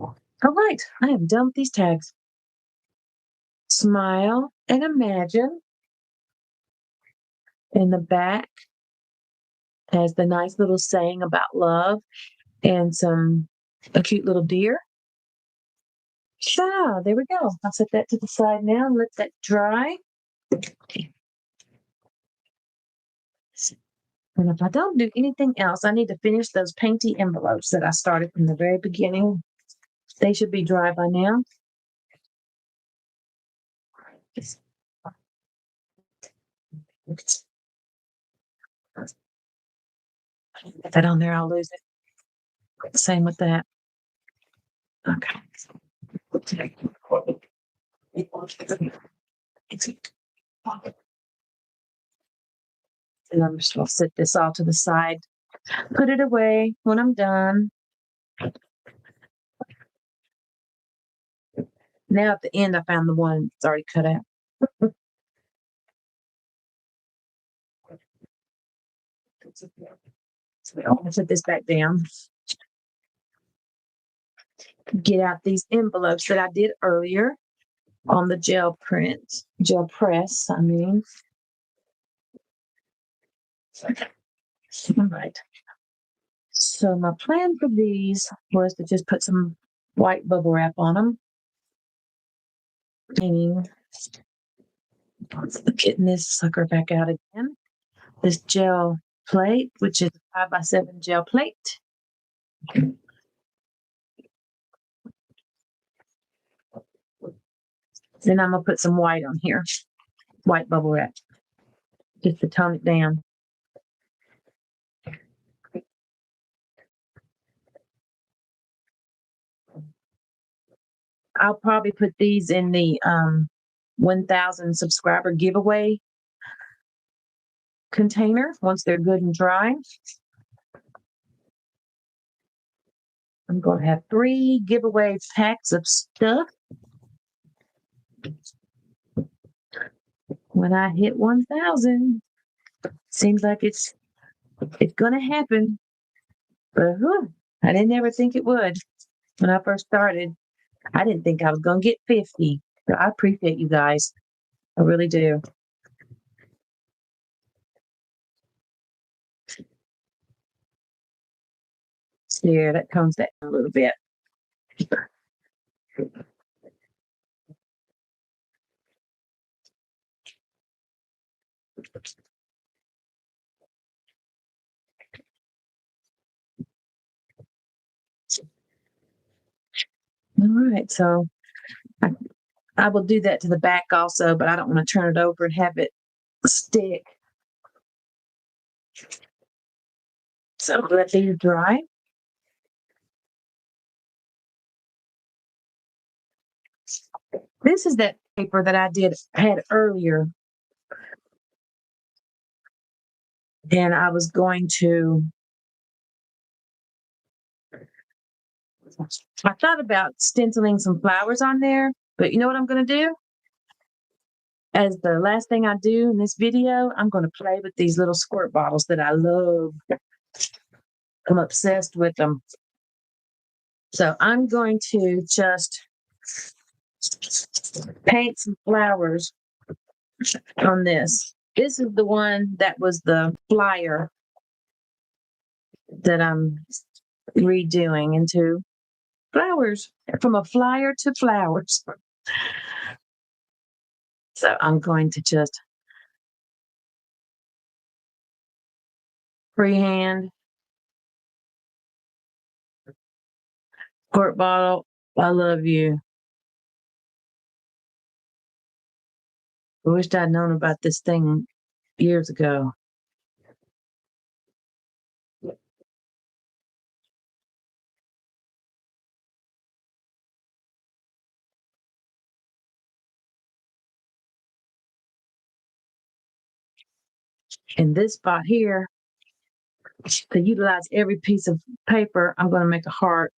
[SPEAKER 1] All right, I am done with these tags. Smile and imagine. In the back has the nice little saying about love and a cute little deer. Ah, there we go. I'll set that to the side now and let that dry. And if I don't do anything else, I need to finish those painty envelopes that I started from the very beginning. They should be dry by now. Get that on there, I'll lose it. Same with that. Okay. And I'm just going to set this all to the side, put it away when I'm done. Now at the end, I found the one that's already cut out. So I'm going to put this back down. Get out these envelopes that I did earlier on the gel press, I mean. All right. So my plan for these was to just put some white bubble wrap on them. Meaning Let's getting this sucker back out again. This gel plate, which is a 5x7 gel plate. Then I'm gonna put some white on here, white bubble wrap, just to tone it down. I'll probably put these in the 1,000 subscriber giveaway container once they're good and dry. I'm going to have 3 giveaway packs of stuff. When I hit 1,000, seems like it's going to happen. But I didn't ever think it would. When I first started, I didn't think I was going to get 50. So I appreciate you guys. I really do. Yeah, that comes down a little bit. All right, so I will do that to the back also, but I don't want to turn it over and have it stick. So let these dry. This is that paper that I had earlier. And I was going to, I thought about stenciling some flowers on there, but you know what I'm going to do? As the last thing I do in this video, I'm going to play with these little squirt bottles that I love. I'm obsessed with them. So I'm going to just paint some flowers on this. This is the one that was the flyer that I'm redoing into flowers, from a flyer to flowers. So I'm going to just freehand squirt bottle. I love you. I wished I'd known about this thing years ago. In this spot here, to utilize every piece of paper, I'm going to make a heart.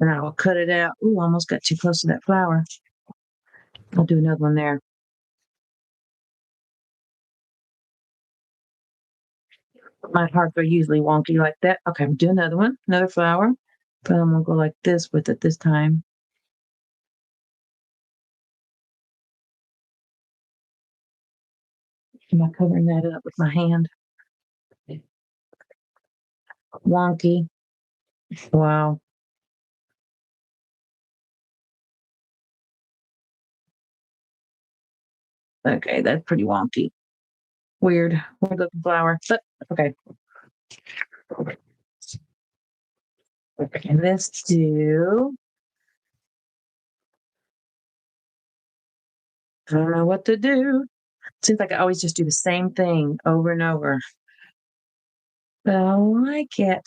[SPEAKER 1] And I will cut it out. Ooh, almost got too close to that flower. I'll do another one there. My hearts are usually wonky like that. Okay, I'm doing another one, another flower. But I'm going to go like this with it this time. Am I covering that up with my hand? Wonky. Wow. Okay, that's pretty wonky. Weird looking flower, but okay. Okay, let's do. I don't know what to do. Seems like I always just do the same thing over and over. But I like it.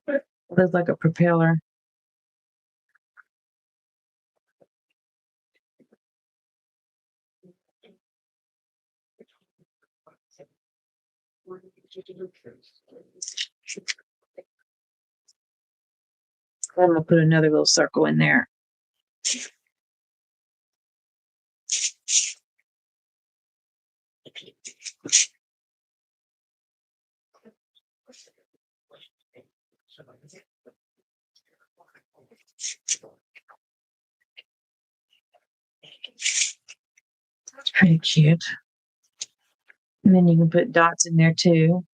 [SPEAKER 1] It looks like a propeller. I'm gonna put another little circle in there. That's pretty cute. And then you can put dots in there too,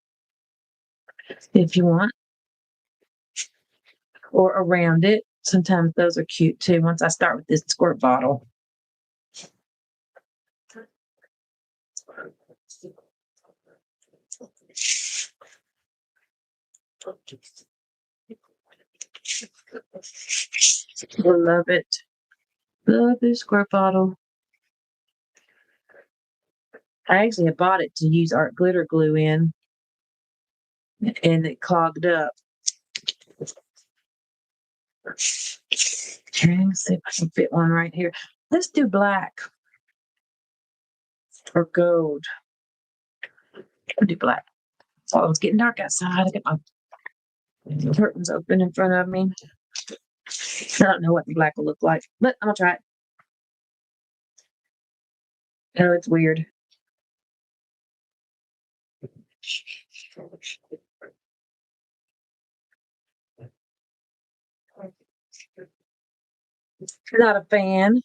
[SPEAKER 1] if you want, or around it. Sometimes those are cute too, once I start with this squirt bottle. I love it. Love this squirt bottle. I actually had bought it to use art glitter glue in, and it clogged up. Okay, let's see if I can fit one right here. Let's do black or gold. I'll do black. Oh, it's getting dark outside. I got my curtains open in front of me. I don't know what the black will look like, but I'm gonna try it. Oh, it's weird. Not a fan.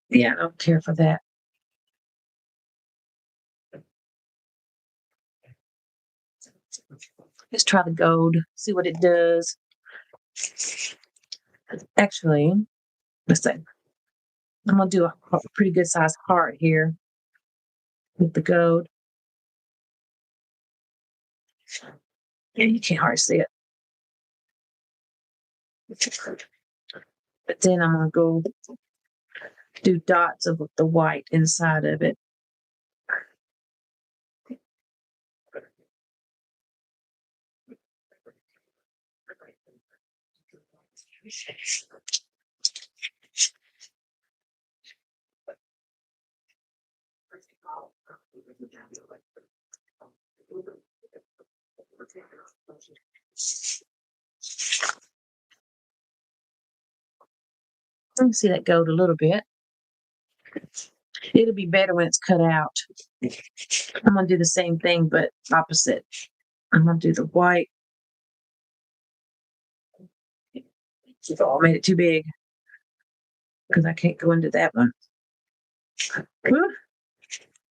[SPEAKER 1] Yeah, I don't care for that. Let's try the gold, see what it does. Actually, let's see. I'm gonna do a pretty good sized heart here with the gold. Yeah, you can't hardly see it. But then I'm gonna go do dots of the white inside of it. I can see that gold a little bit. It'll be better when it's cut out. I'm gonna do the same thing, but opposite. I'm gonna do the white. Oh, I made it too big because I can't go into that one.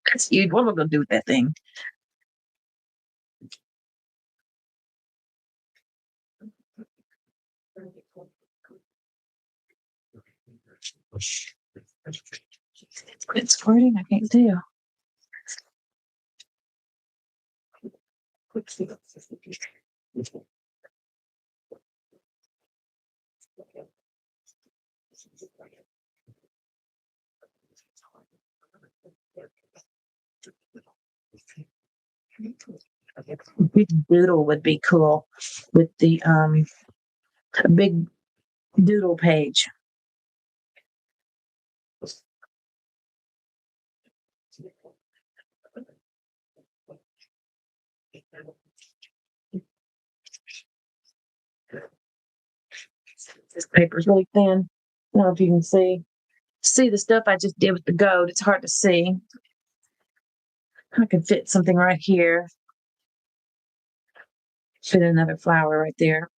[SPEAKER 1] That's huge. What am I gonna do with that thing? It's squirting. I can't tell. Big doodle would be cool with the big doodle page. This paper's really thin. I don't know if you can see the stuff I just did with the gold. It's hard to see. I could fit something right here. Fit another flower right there.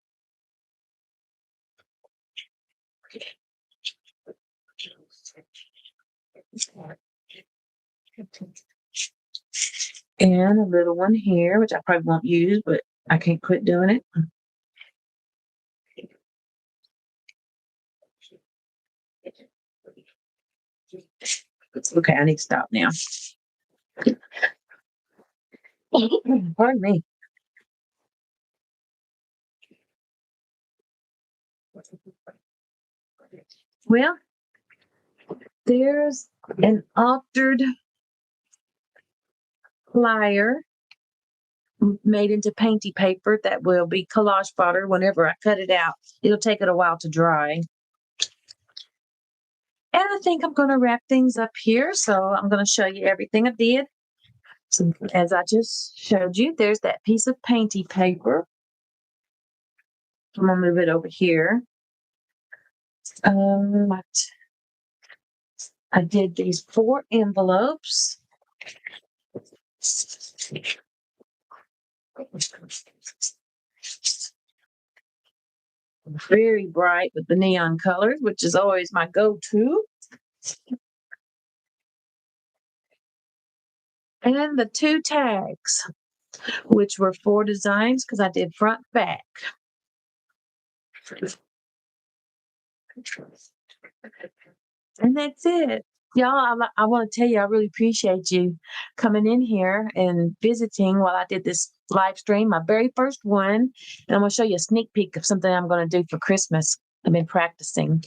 [SPEAKER 1] And a little one here, which I probably won't use, but I can't quit doing it. Okay, I need to stop now. Pardon me. Well, there's an altered flyer made into painty paper that will be collage fodder whenever I cut it out. It'll take it a while to dry. And I think I'm going to wrap things up here. So I'm going to show you everything I did. So as I just showed you, there's that piece of painty paper. I'm going to move it over here. I did these 4 envelopes. Very bright with the neon colors, which is always my go-to. And the 2 tags, which were 4 designs because I did front, back. And that's it. Y'all, I want to tell you, I really appreciate you coming in here and visiting while I did this live stream, my very first one. And I'm going to show you a sneak peek of something I'm going to do for Christmas. I've been practicing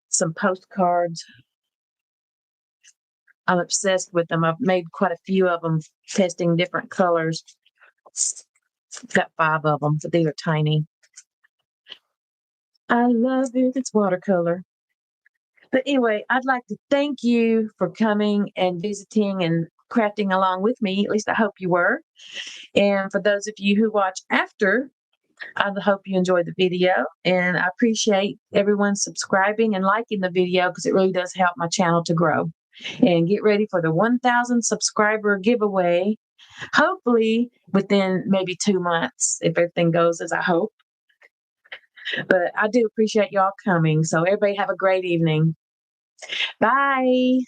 [SPEAKER 1] some postcards. I'm obsessed with them. I've made quite a few of them, testing different colors. Got 5 of them, but these are tiny. I love it. It's watercolor. But anyway, I'd like to thank you for coming and visiting and crafting along with me. At least I hope you were. And for those of you who watch after, I hope you enjoyed the video. And I appreciate everyone subscribing and liking the video because it really does help my channel to grow. And get ready for the 1,000 subscriber giveaway, hopefully within maybe 2 months, if everything goes as I hope. But I do appreciate y'all coming. So everybody have a great evening. Bye.